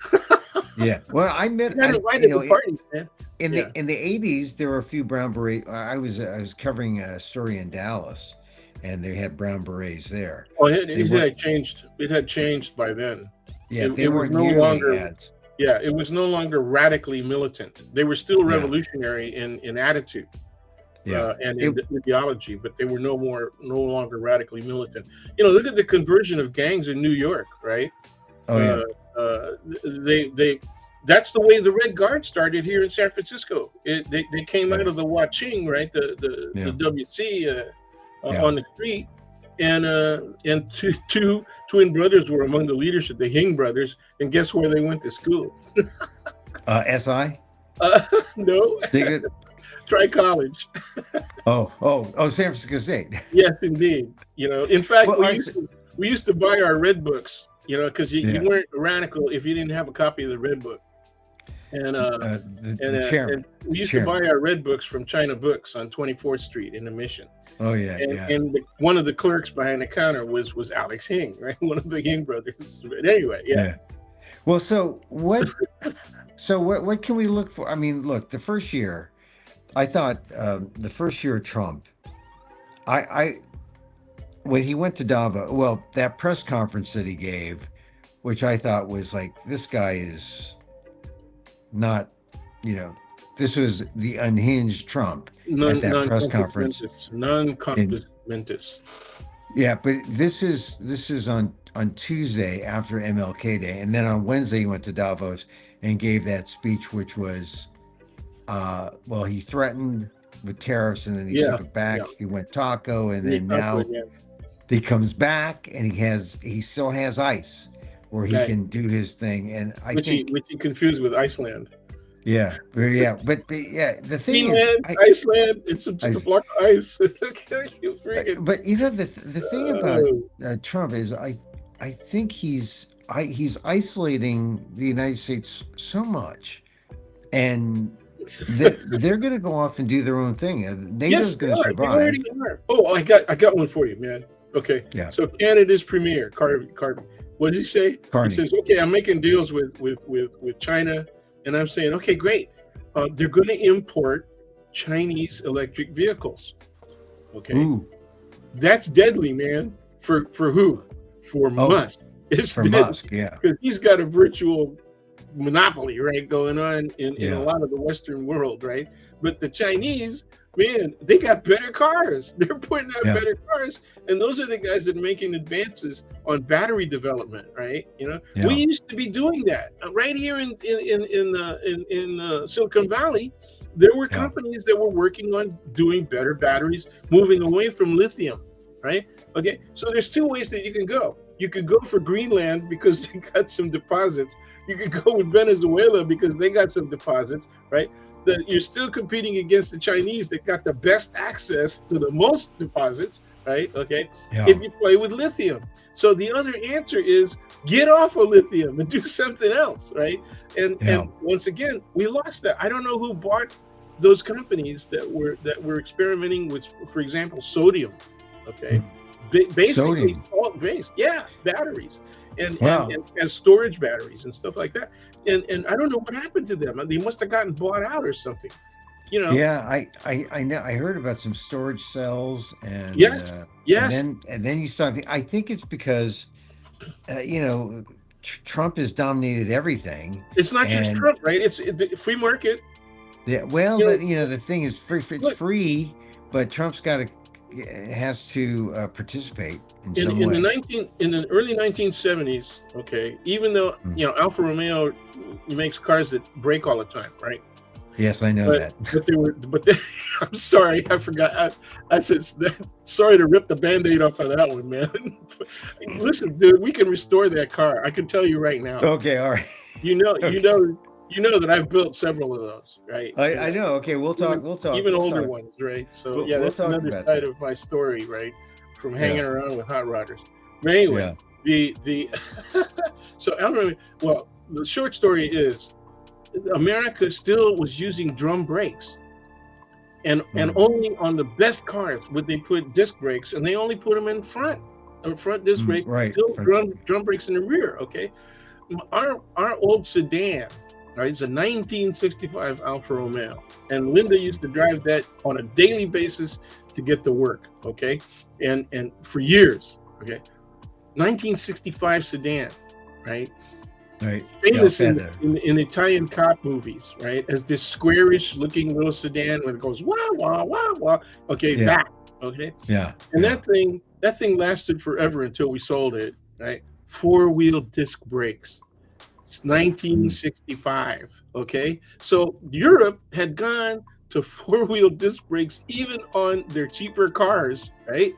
yeah, well, I met, You got invited to parties, man. Yeah. in the '80s there were a few Brown Beret. I was covering a story in Dallas, and they had Brown Berets there. Oh, They it weren't, had changed. It had changed by then. yeah, they It was weren't no nearly longer. as, Yeah, it was no longer radically militant. They were still yeah, revolutionary in attitude yeah. and It, in ideology, but they were no longer radically militant. Look at the conversion of gangs in New York, right? oh yeah, Uh, they that's the way the Red Guard started here in San Francisco. They came out yeah, of the Waching, right? The yeah, WC yeah. on the street, and two twin brothers were among the leadership, the Hing brothers, and guess where they went to school? SI. Uh, no, They could, try college. San Francisco State. Yes, indeed. In fact, Well, we used to buy our red books. Because you yeah. weren't radical if you didn't have a copy of the red book. And The chairman. and we The used to buy chairman. our red books from China Books on 24th Street in the Mission. Oh yeah, And yeah, one of the clerks behind the counter was Alex Hing, right? One of the Hing brothers. But anyway, yeah. yeah. Well, what can we look for? I mean, look, the first year, I thought the first year of Trump, I when he went to Davos, well, that press conference that he gave, which I thought was like, this guy is not, you know, this was the unhinged Trump at that Non press compos conference. mentis. Non And compos mentis. yeah, but this is on Tuesday after MLK Day, and then on Wednesday he went to Davos and gave that speech, which was, well, he threatened with tariffs, and then he Yeah, took it yeah. back. He went taco, and And he then talked to now it, yeah. he comes back, and he still has ice where he Right. can do his thing, and I Which think he confused with Iceland. but yeah, the thing is, Greenland, Iceland, it's just a block of ice. It's okay. You freaking but you know the thing about Trump is I think he's isolating the United States so much, and they're going to go off and do their own thing. yes, NATO's they going to are. They already survive. are. Oh, I got one for you, man. Okay. Yeah, So Canada's premier, Carby. What does he say? He Carney. says, okay, I'm making deals with China, and I'm saying, okay, great. They're going to import Chinese electric vehicles. Okay. Ooh, That's deadly, man. For who? For Musk. It's for deadly Musk, yeah, because he's got a virtual monopoly, right, going on in Yeah. a lot of the Western world, right? But the Chinese, man, they got better cars. They're putting out Yeah. better cars, and those are the guys that are making advances on battery development, right? You know, Yeah. we used to be doing that right here in Silicon Valley. There were Yeah. companies that were working on doing better batteries, moving away from lithium, right? Okay, so there's two ways that you can go. You could go for Greenland because they got some deposits. You could go with Venezuela because they got some deposits, right? That you're still competing against the Chinese that got the best access to the most deposits, right? Okay, yeah, if you play with lithium. So the other answer is get off of lithium and do something else, right? And once again, we lost that. I don't know who bought those companies that were experimenting with, for example, sodium. Okay, basically Sodium. salt-based, yeah, batteries and, Wow. and storage batteries and stuff like that. And I don't know what happened to them. They must have gotten bought out or something. You know. Yeah, I know. I heard about some storage cells, and Yes. Yes. and then you start. I think it's because, you know, Trump has dominated everything. It's not just and Trump, right? It's the free market. Yeah, well, You know, the thing is, free. It's look, free, but Trump's has to participate in in some in way. the early 1970s, okay, even though Mm. you know Alfa Romeo makes cars that break all the time, right? Yes, I know that. I'm sorry, I forgot. I said sorry to rip the Band-Aid off of that one, man. Listen, dude, we can restore that car. I can tell you right now. Okay, all right. You know, Okay. you know that I've built several of those, right? I know. Okay, we'll talk. We'll talk. Even we'll older talk. ones, right? So We'll- yeah, we'll that's talk another about side that. of my story, right? From hanging around with hot rodders. But anyway, the so I don't know. Well, the short story is America still was using drum brakes, and only on the best cars would they put disc brakes, and they only put them in front disc brake, right, still front. drum brakes in the rear. Okay, our old sedan. Right, it's a 1965 Alfa Romeo, and Linda used to drive that on a daily basis to get to work. Okay, and for years. Okay, 1965 sedan, right? Right. Famous Yeah, in Italian cop movies, right? As this squarish looking little sedan when it goes wah wah wah wah. Okay, Yeah. that. Okay, Yeah. and yeah. that thing lasted forever until we sold it. Right, 4-wheel disc brakes. It's 1965. Okay, so Europe had gone to 4-wheel disc brakes even on their cheaper cars, right?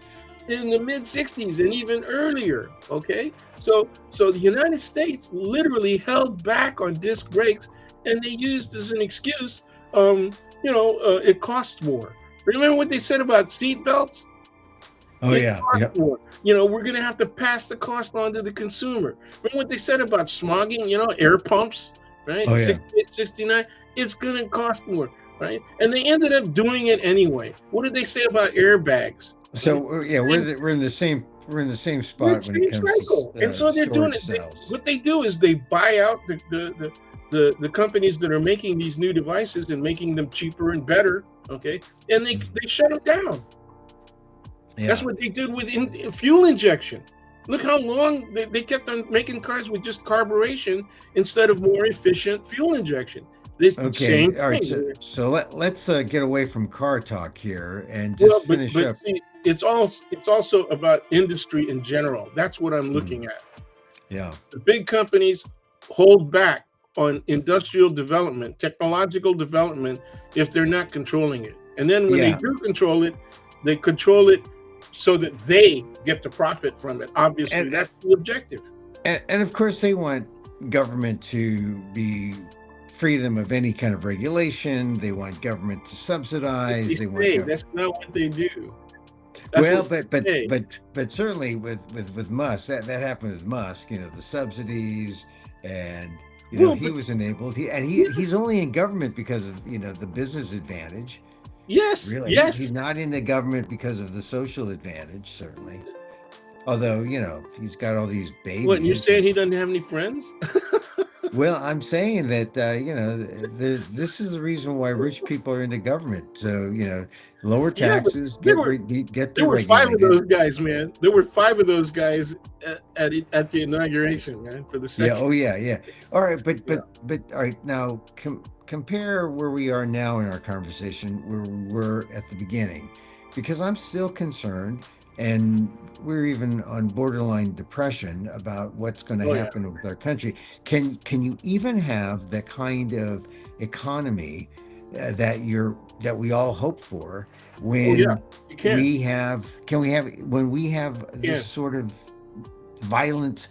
In the mid 60s and even earlier. Okay, so the United States literally held back on disc brakes, and they used as an excuse, it costs more. Remember what they said about seat belts? Oh It yeah. costs Yep. more. You know, we're going to have to pass the cost on to the consumer. Remember what they said about smogging, air pumps, right? Oh yeah. 68, 69, it's going to cost more, right? And they ended up doing it anyway. What did they say about airbags? Right? So yeah, we're in the same We're spot the when it same comes cycle. And to so they're doing storage it. cells. What they do is they buy out the companies that are making these new devices and making them cheaper and better. Okay. And they shut them down. That's Yeah. what they did with fuel injection. Look how long they kept on making cars with just carburation instead of more efficient fuel injection. This same Okay. All right. thing. So let's get away from car talk here and just Well, finish up. see, it's also about industry in general. That's what I'm Mm, looking at. yeah. The big companies hold back on industrial development, technological development, if they're not controlling it. And then when they Yeah. do control it, they control it so that they get to profit from it. Obviously, And that's the objective. and of course they want government to be free them of any kind of regulation. They want government to They subsidize. They want say that's not what they do. That's well, what they say. but certainly with Musk, that happened with Musk. You know, the subsidies, and Well, he but was enabled. yeah, He's only in government because of the business advantage. yes, Really, he's yes. not in the government because of the social advantage. Certainly, although he's got all these What, you're babies. saying he doesn't have any friends? Well, I'm saying that this is the reason why rich people are into government. So lower Yeah, but taxes, there were get there were five of deregulated. those guys, man. There were five of those guys at the inauguration, man, for the Yeah. second. Oh, yeah. Yeah. All right. Yeah. All right. Now, compare where we are now in our conversation where we were at the beginning, because I'm still concerned, and we're even on borderline depression about what's going to Oh yeah. happen with our country. Can you even have the kind of economy that we all hope for Oh yeah. when You can. we have You this can. sort of violent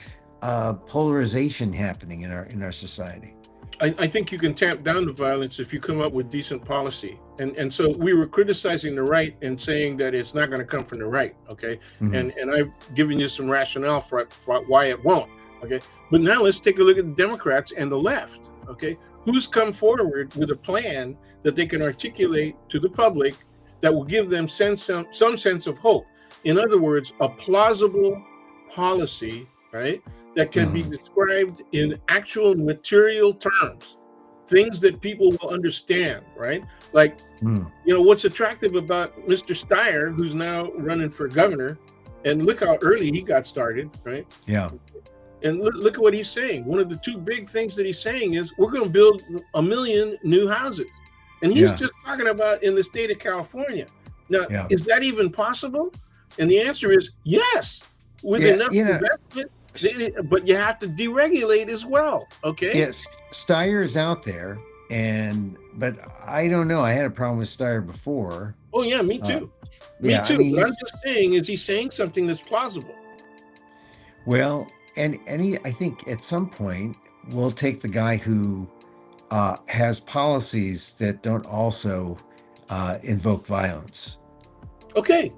polarization happening in our society? I think you can tamp down the violence if you come up with decent policy. And so we were criticizing the right and saying that it's not going to come from the right, okay? Hmm. And I've given you some rationale for why it won't, okay? But now let's take a look at the Democrats and the left, okay? Who's come forward with a plan that they can articulate to the public that will give them some sense of hope? In other words, a plausible policy, right? That can be Hmm. described in actual material terms, things that people will understand, right? Like, Hmm. what's attractive about Mr. Steyer, who's now running for governor, and look how early he got started, right? Yeah. And look at what he's saying. One of the two big things that he's saying is we're going to build 1 million new houses. And he's Yeah. just talking about in the state of California. Now, Yeah. is that even possible? And the answer is yes, with Yeah. enough investment. But you have to deregulate as well. Okay. Yes. Steyer is out there, but I don't know. I had a problem with Steyer before. Oh yeah, me Uh, too. Me yeah. I too. mean, But I'm just saying, is he saying something that's plausible? well, I think at some point we'll take the guy who has policies that don't also invoke violence, Okay.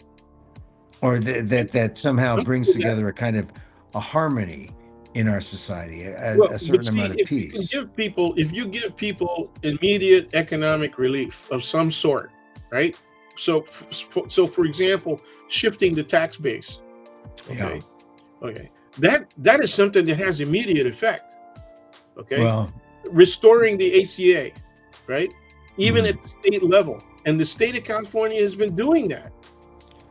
or that somehow I'm brings cool with that. together a kind of a harmony in our society, Well, a but certain see, amount of peace. if you give people immediate economic relief of some sort, right? So, for example, shifting the tax base. Yeah. Okay. Okay. That is something that has immediate effect. Okay. Well. Restoring the ACA, right? Even Mhm. at the state level, and the state of California has been doing that.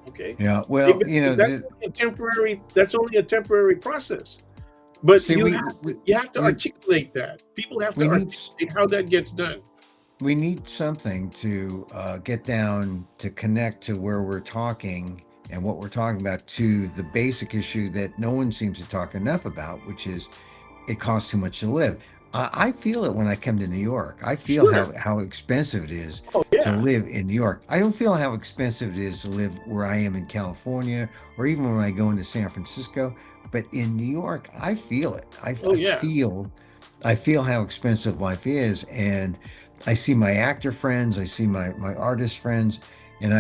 Okay. Yeah. Well, That's only a temporary process. But see, you have to we articulate that. People have to we need articulate how that gets done. we need something to get down to connect to where we're talking and what we're talking about to the basic issue that no one seems to talk enough about, which is it costs too much to live. I feel it when I come to New York. I feel Sure. how expensive it is Oh to yeah. live in New York. I don't feel how expensive it is to live where I am in California, or even when I go into San Francisco. But in New York, I feel it. Oh yeah. I feel how expensive life is, and I see my actor friends, I see my artist friends, and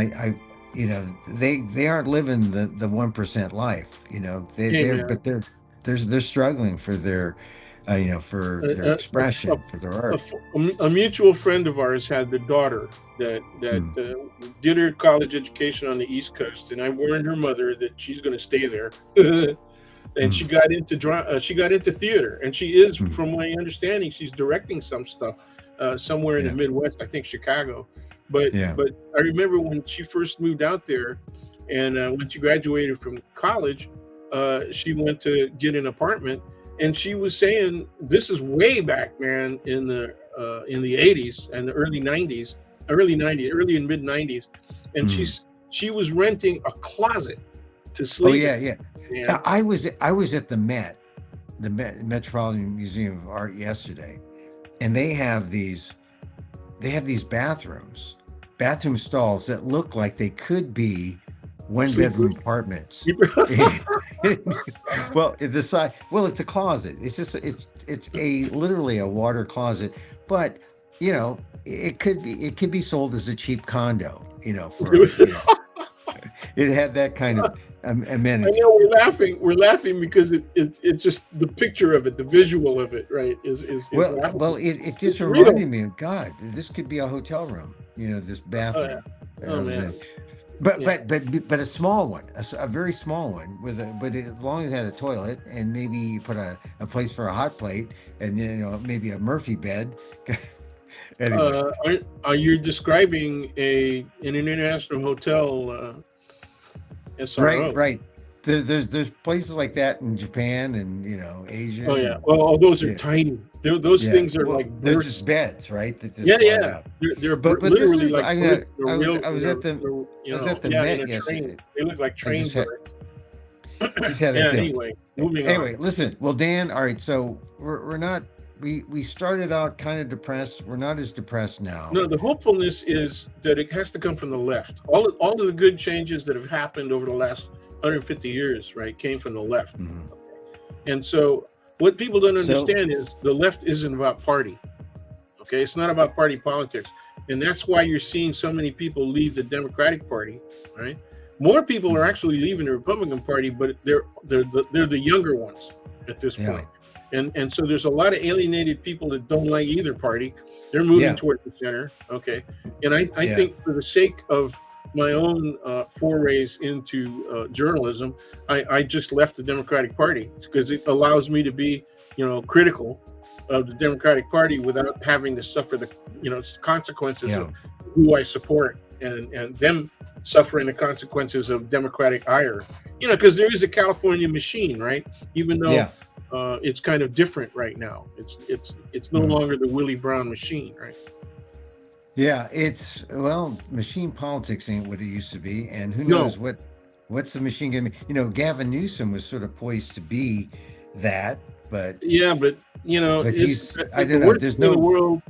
they aren't living the 1% life. Hey They're man. but they're struggling for their for their A, a, expression, for their art. a mutual friend of ours had the daughter that Mm, did her college education on the East Coast, and I warned her mother that she's going to stay there. And mm, she got into she got into theater, and she is, mm. from my understanding, she's directing some stuff somewhere in the Yeah, Midwest, I think Chicago. But yeah. I remember when she first moved out there, and when she graduated from college, she went to get an apartment, and she was saying this is way back, man, in the 80s and the early 90s, early 90s, early and mid 90s, and Mm. she was renting a closet to Oh sleep yeah, in, yeah. man. I was at the Metropolitan Museum of Art yesterday, and they have these bathroom stalls that look like they could be one Sleepers. bedroom apartments. Well, it's a closet. It's a literally a water closet, but it could be sold as a cheap condo, it had that kind of I amenity. know we're laughing because it's just the picture of it, the visual of it, right? Is Well, laughable. it just It's real. reminded me of God. This could be a hotel room. This Oh yeah. bathroom. Oh I was in, man. but Yeah. but a small one, a very small one as long as it had a toilet and maybe you put a place for a hot plate and maybe a Murphy bed. Anyway, Are you describing an international hotel right, SRO? right. There's places like that in Japan and Asia Oh yeah. and Well, those are yeah, tiny. Those yeah. things are Well, like they're just berths. beds, right? That just Yeah, slide yeah. out. But this Literally is like I berths. mean, I was I was at the You I was at know, the yeah, in Met a train. yesterday. They look like I train berths. just had that Yeah. feeling. Anyway, moving on. Anyway, listen. Well, Dan, all right. So we're not we started out kind of depressed. We're not as depressed now. No, the hopefulness is that it has to come from the left. All of the good changes that have happened over the last 150 years, right, came from the left. Mhm. And so, what people don't So understand is the left isn't about party. Okay, it's not about party politics, and that's why you're seeing so many people leave the Democratic Party. Right, more people are mhm, actually leaving the Republican Party, but they're the younger ones at this yeah, point. And so there's a lot of alienated people that don't like either party. They're moving yeah, towards the center. Okay, and I yeah, think for the sake of my own forays into journalism, I just left the Democratic Party because it allows me to be, critical of the Democratic Party without having to suffer the, consequences yeah, of who I support and them suffering the consequences of Democratic ire. Because there is a California machine, right? Even though yeah. it's kind of different right now. It's no Mhm. longer the Willie Brown machine, right? Yeah, machine politics ain't what it used to be, and who No, knows what's the machine gonna be? Gavin Newsom was sort of poised to be that, but yeah, but it's he's I the don't know. worst There's thing in the no world.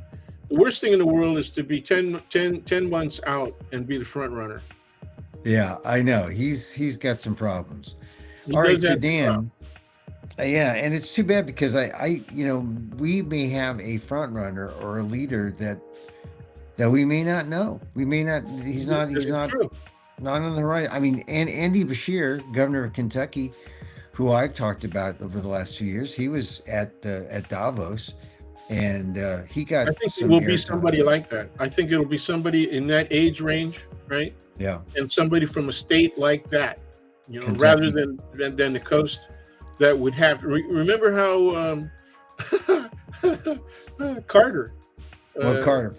The worst thing in the world is to be 10 months out and be the front runner. Yeah, I know. He's got some problems. He All right, does so have. Dan, yeah, and it's too bad because we may have a front runner or a leader that we may not know. We may not. This He's is not true. not on the right. I mean, and Andy Bashir, governor of Kentucky, who I've talked about over the last few years, he was at Davos, and he got I think it some will be airtime. somebody like that. I think it'll be somebody in that age range, right? Yeah, And somebody from a state like that, rather Kentucky. than the coast, that would have. Remember how Carter, Well, Carter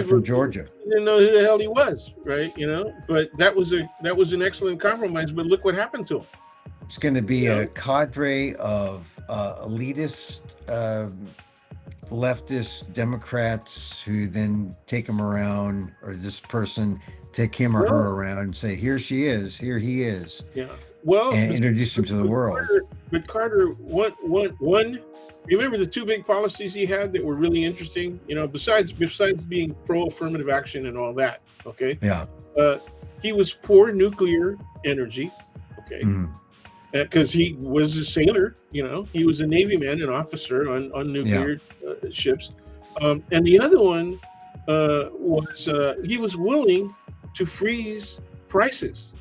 people from Georgia. didn't know who the hell he was, right? But that was an excellent compromise. But look what happened to him. It's going to You be a know, cadre of elitist, leftist Democrats who then take him around, or this person take him or her well, around and say, "Here she is, here he is," yeah. Well, and introduce him to the world. Carter, one. Remember the two big policies he had that were really interesting. Besides being pro affirmative action and all that. Okay, Yeah. uh, he was for nuclear energy. Okay, Mm, because he was a sailor. He was a Navy man, an officer on yeah. nuclear ships. And the other one was he was willing to freeze prices.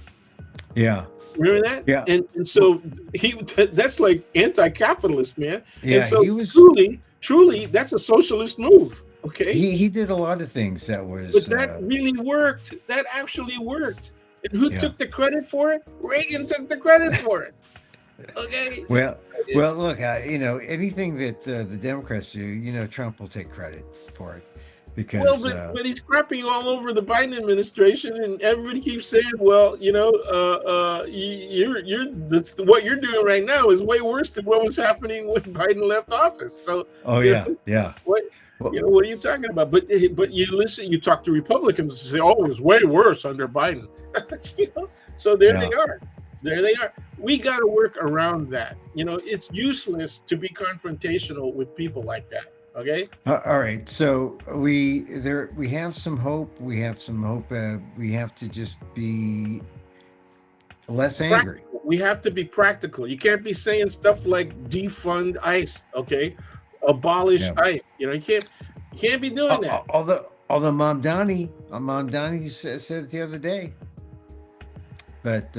Yeah. Remember that? Yeah. And Well, so that's like anti-capitalist, man. And yeah, so he was truly, that's a socialist move. Okay, he did a lot of things that was but that really worked. That actually worked. And who yeah. took the credit for it? Reagan took the credit for it. Okay. Well, well, look, anything that the Democrats do, Trump will take credit for it Well, because but he's crapping all over the Biden administration, and everybody keeps saying, "Well, what you're doing right now is way worse than what was happening when Biden left office." So, oh you yeah, know, yeah. what Well, what are you talking about? But you listen, you talk to Republicans and say, "Oh, it was way worse under Biden." So there yeah. they are. There they are. We got to work around that. It's useless to be confrontational with people like that. Okay. All right. So we have some hope. We have some hope. We have to just be less angry. Practical. We have to be practical. You can't be saying stuff like defund ICE, okay? Abolish Yeah. ICE. You can't be doing that. Although Mom Donnie said it the other day, but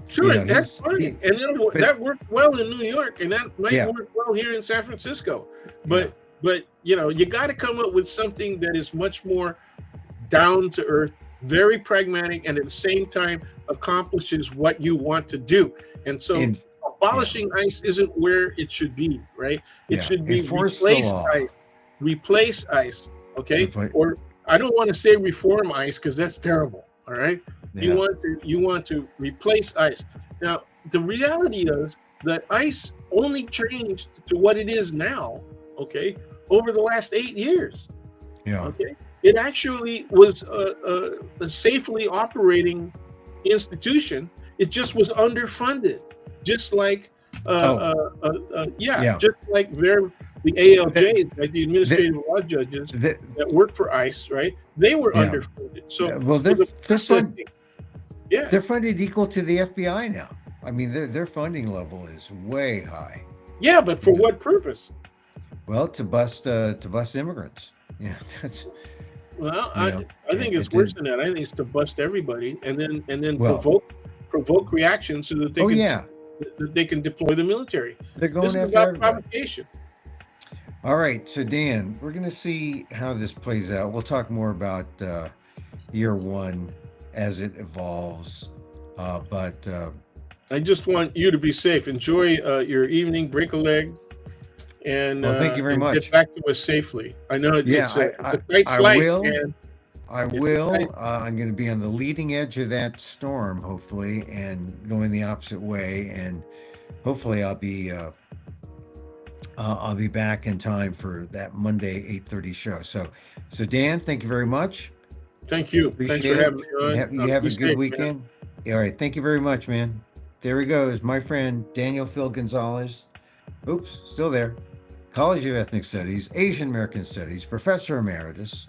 Sure, that's he's fine. he, And but that worked well in New York, and that might yeah, work well here in San Francisco. yeah. But you got to come up with something that is much more down to earth, very pragmatic, and at the same time accomplishes what you want to do. And so In yeah, abolishing ICE isn't where it should be, right? It yeah. should be Enforce the law. replace ICE, okay? Repla- Or I don't want to say reform ICE because that's terrible. All right. You Yeah. want to replace ICE. Now, the reality is that ICE only changed to what it is now, okay, over the last 8 years. Yeah. Okay, it actually was a safely operating institution. It just was underfunded, just like Oh, yeah, yeah. just like the The, ALJs, like the the, administrative law judges the, that work for ICE, right? They were yeah. underfunded. So Well, so they're the they're fun. processing, yeah, They're funded equal to the FBI now. I mean, their funding level is way high. yeah, but for You know, what purpose? well, to bust immigrants. That's Well, you I know, I it, think it's it worse did than that. I think it's to bust everybody and then well. provoke reaction so that Oh yeah, they can deploy the military. they're This going is after about everybody. provocation. All right, so Dan, we're gonna see how this plays out. We'll talk more about year one as it evolves. But I just want you to be safe. Enjoy your evening. Break a leg well, thank you very and get much. back to us safely. I know Yeah, it's a tight I slice, will. man. I It's a tight. will. I'm going to be on the leading edge of that storm, hopefully, and going the opposite way. And hopefully, I'll be back in time for that Monday 8:30 show. So Dan, thank you very much. Thank you. Thanks for Appreciate having it. me You on. have you have Be a good safe, man. weekend. All right, thank you very much, man. There he goes, my friend Daniel Phil Gonzalez. Oops, still there. College of Ethnic Studies, Asian American Studies, Professor Emeritus.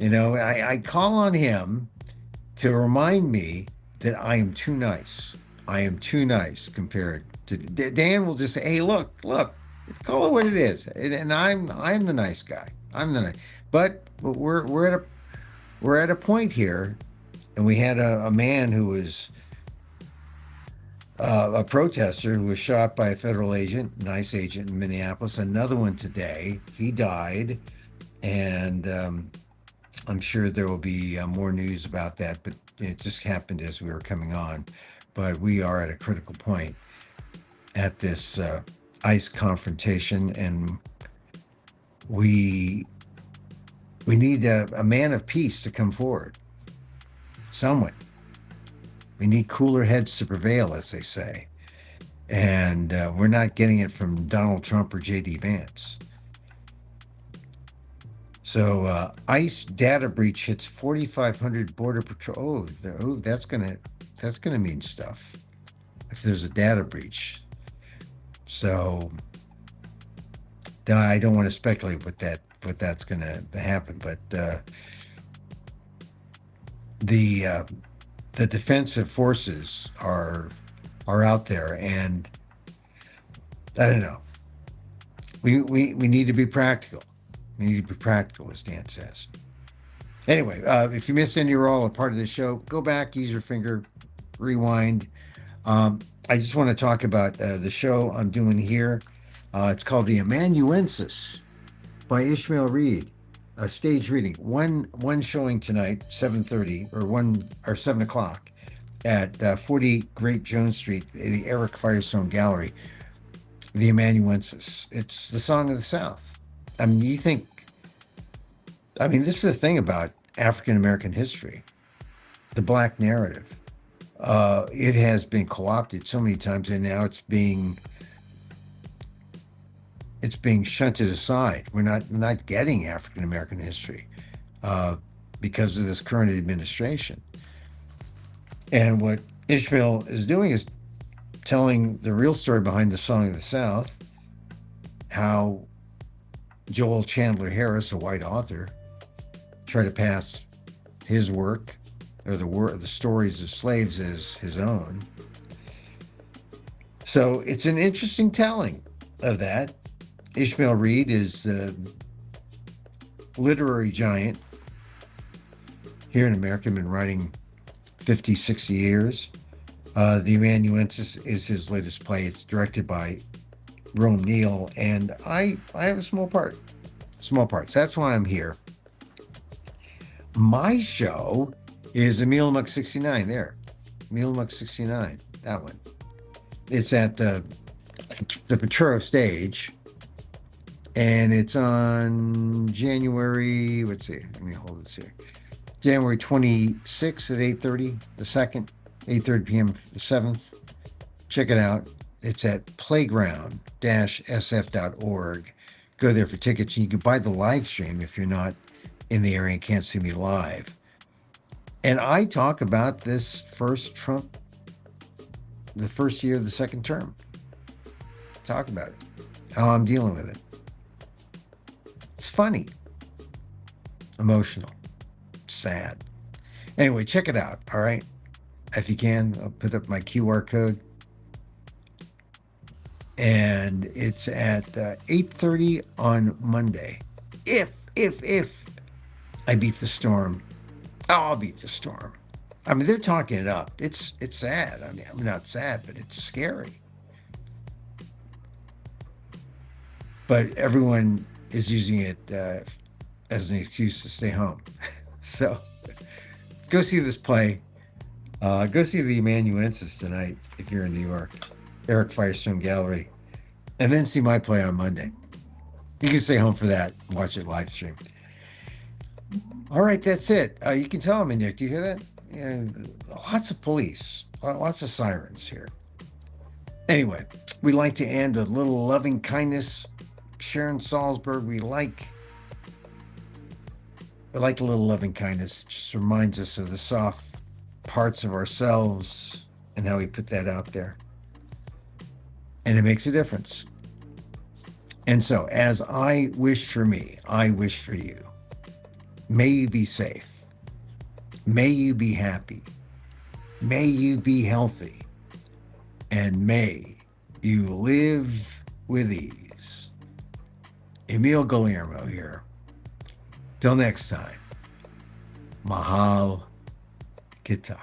I call on him to remind me that I am too nice. I am too nice compared to Dan. Will just say, "Hey, look, call it what it is," and I'm the nice guy. I'm the nice. But we're at a point here, and we had a man who was a protester who was shot by a federal agent, nice agent in Minneapolis. Another one today. He died, and I'm sure there will be more news about that, but it just happened as we were coming on. But we are at a critical point at this ICE confrontation, and we need a man of peace to come forward. Someone. We need cooler heads to prevail, as they say. And we're not getting it from Donald Trump or J.D. Vance. So ICE data breach hits 4,500 border patrol. Oh, that's gonna mean stuff if there's a data breach. So I don't want to speculate what that's gonna happen, but the defensive forces are out there, and I don't know. We need to be practical. We need to be practical, as Dan says. Anyway, if you missed any or all a part of this show, go back, use your finger, rewind. I just want to talk about the show I'm doing here. It's called The Amanuensis by Ishmael Reed, a stage reading. One showing tonight, 7:30 or 7 o'clock at 40 Great Jones Street, the Eric Firestone Gallery. The Amanuensis. It's the song of the South. I mean, this is the thing about African American history, the Black narrative. It has been co-opted so many times, and now it's being shunted aside. We're not getting African American history because of this current administration. And what Ishmael is doing is telling the real story behind the Song of the South, how Joel Chandler Harris, a white author, tried to pass his work or the stories of slaves as his own. So it's an interesting telling of that. Ishmael Reed is a literary giant here in America, been writing 50, 60 years. The Amanuensis is his latest play. It's directed by Rome Neal, and I have a small part. Small parts. That's why I'm here. My show is Emil Muck 69. There. Emil Muck 69. That one. It's at the Petro stage. And it's on January, let's see, let me hold this here. January 26th at 8:30, the 2nd, 8:30 p.m. the 7th. Check it out. It's at playground-sf.org. Go there for tickets, and you can buy the live stream if you're not in the area and can't see me live. And I talk about this first Trump, the first year of the second term. Talk about it, how I'm dealing with it. It's funny, emotional, sad. Anyway, check it out. All right. If you can, I'll put up my QR code. And it's at 8:30 on Monday. If I beat the storm, I'll beat the storm. I mean, they're talking it up. It's sad. I mean, I'm not sad, but it's scary. But everyone is using it as an excuse to stay home. So go see this play. Go see the Amanuensis tonight if you're in New York, Eric Firestone Gallery, and then see my play on Monday. You can stay home for that, watch it live stream. All right, that's it. You can tell I'm in there. Do you hear that? Yeah, lots of police, lots of sirens here. Anyway, we like to end with a little loving kindness. Sharon Salzberg, we like a little loving kindness. It just reminds us of the soft parts of ourselves and how we put that out there. And it makes a difference. And so, as I wish for me, I wish for you. May you be safe. May you be happy. May you be healthy. And may you live with ease. Emil Guillermo here. Till next time. Mahal Kita.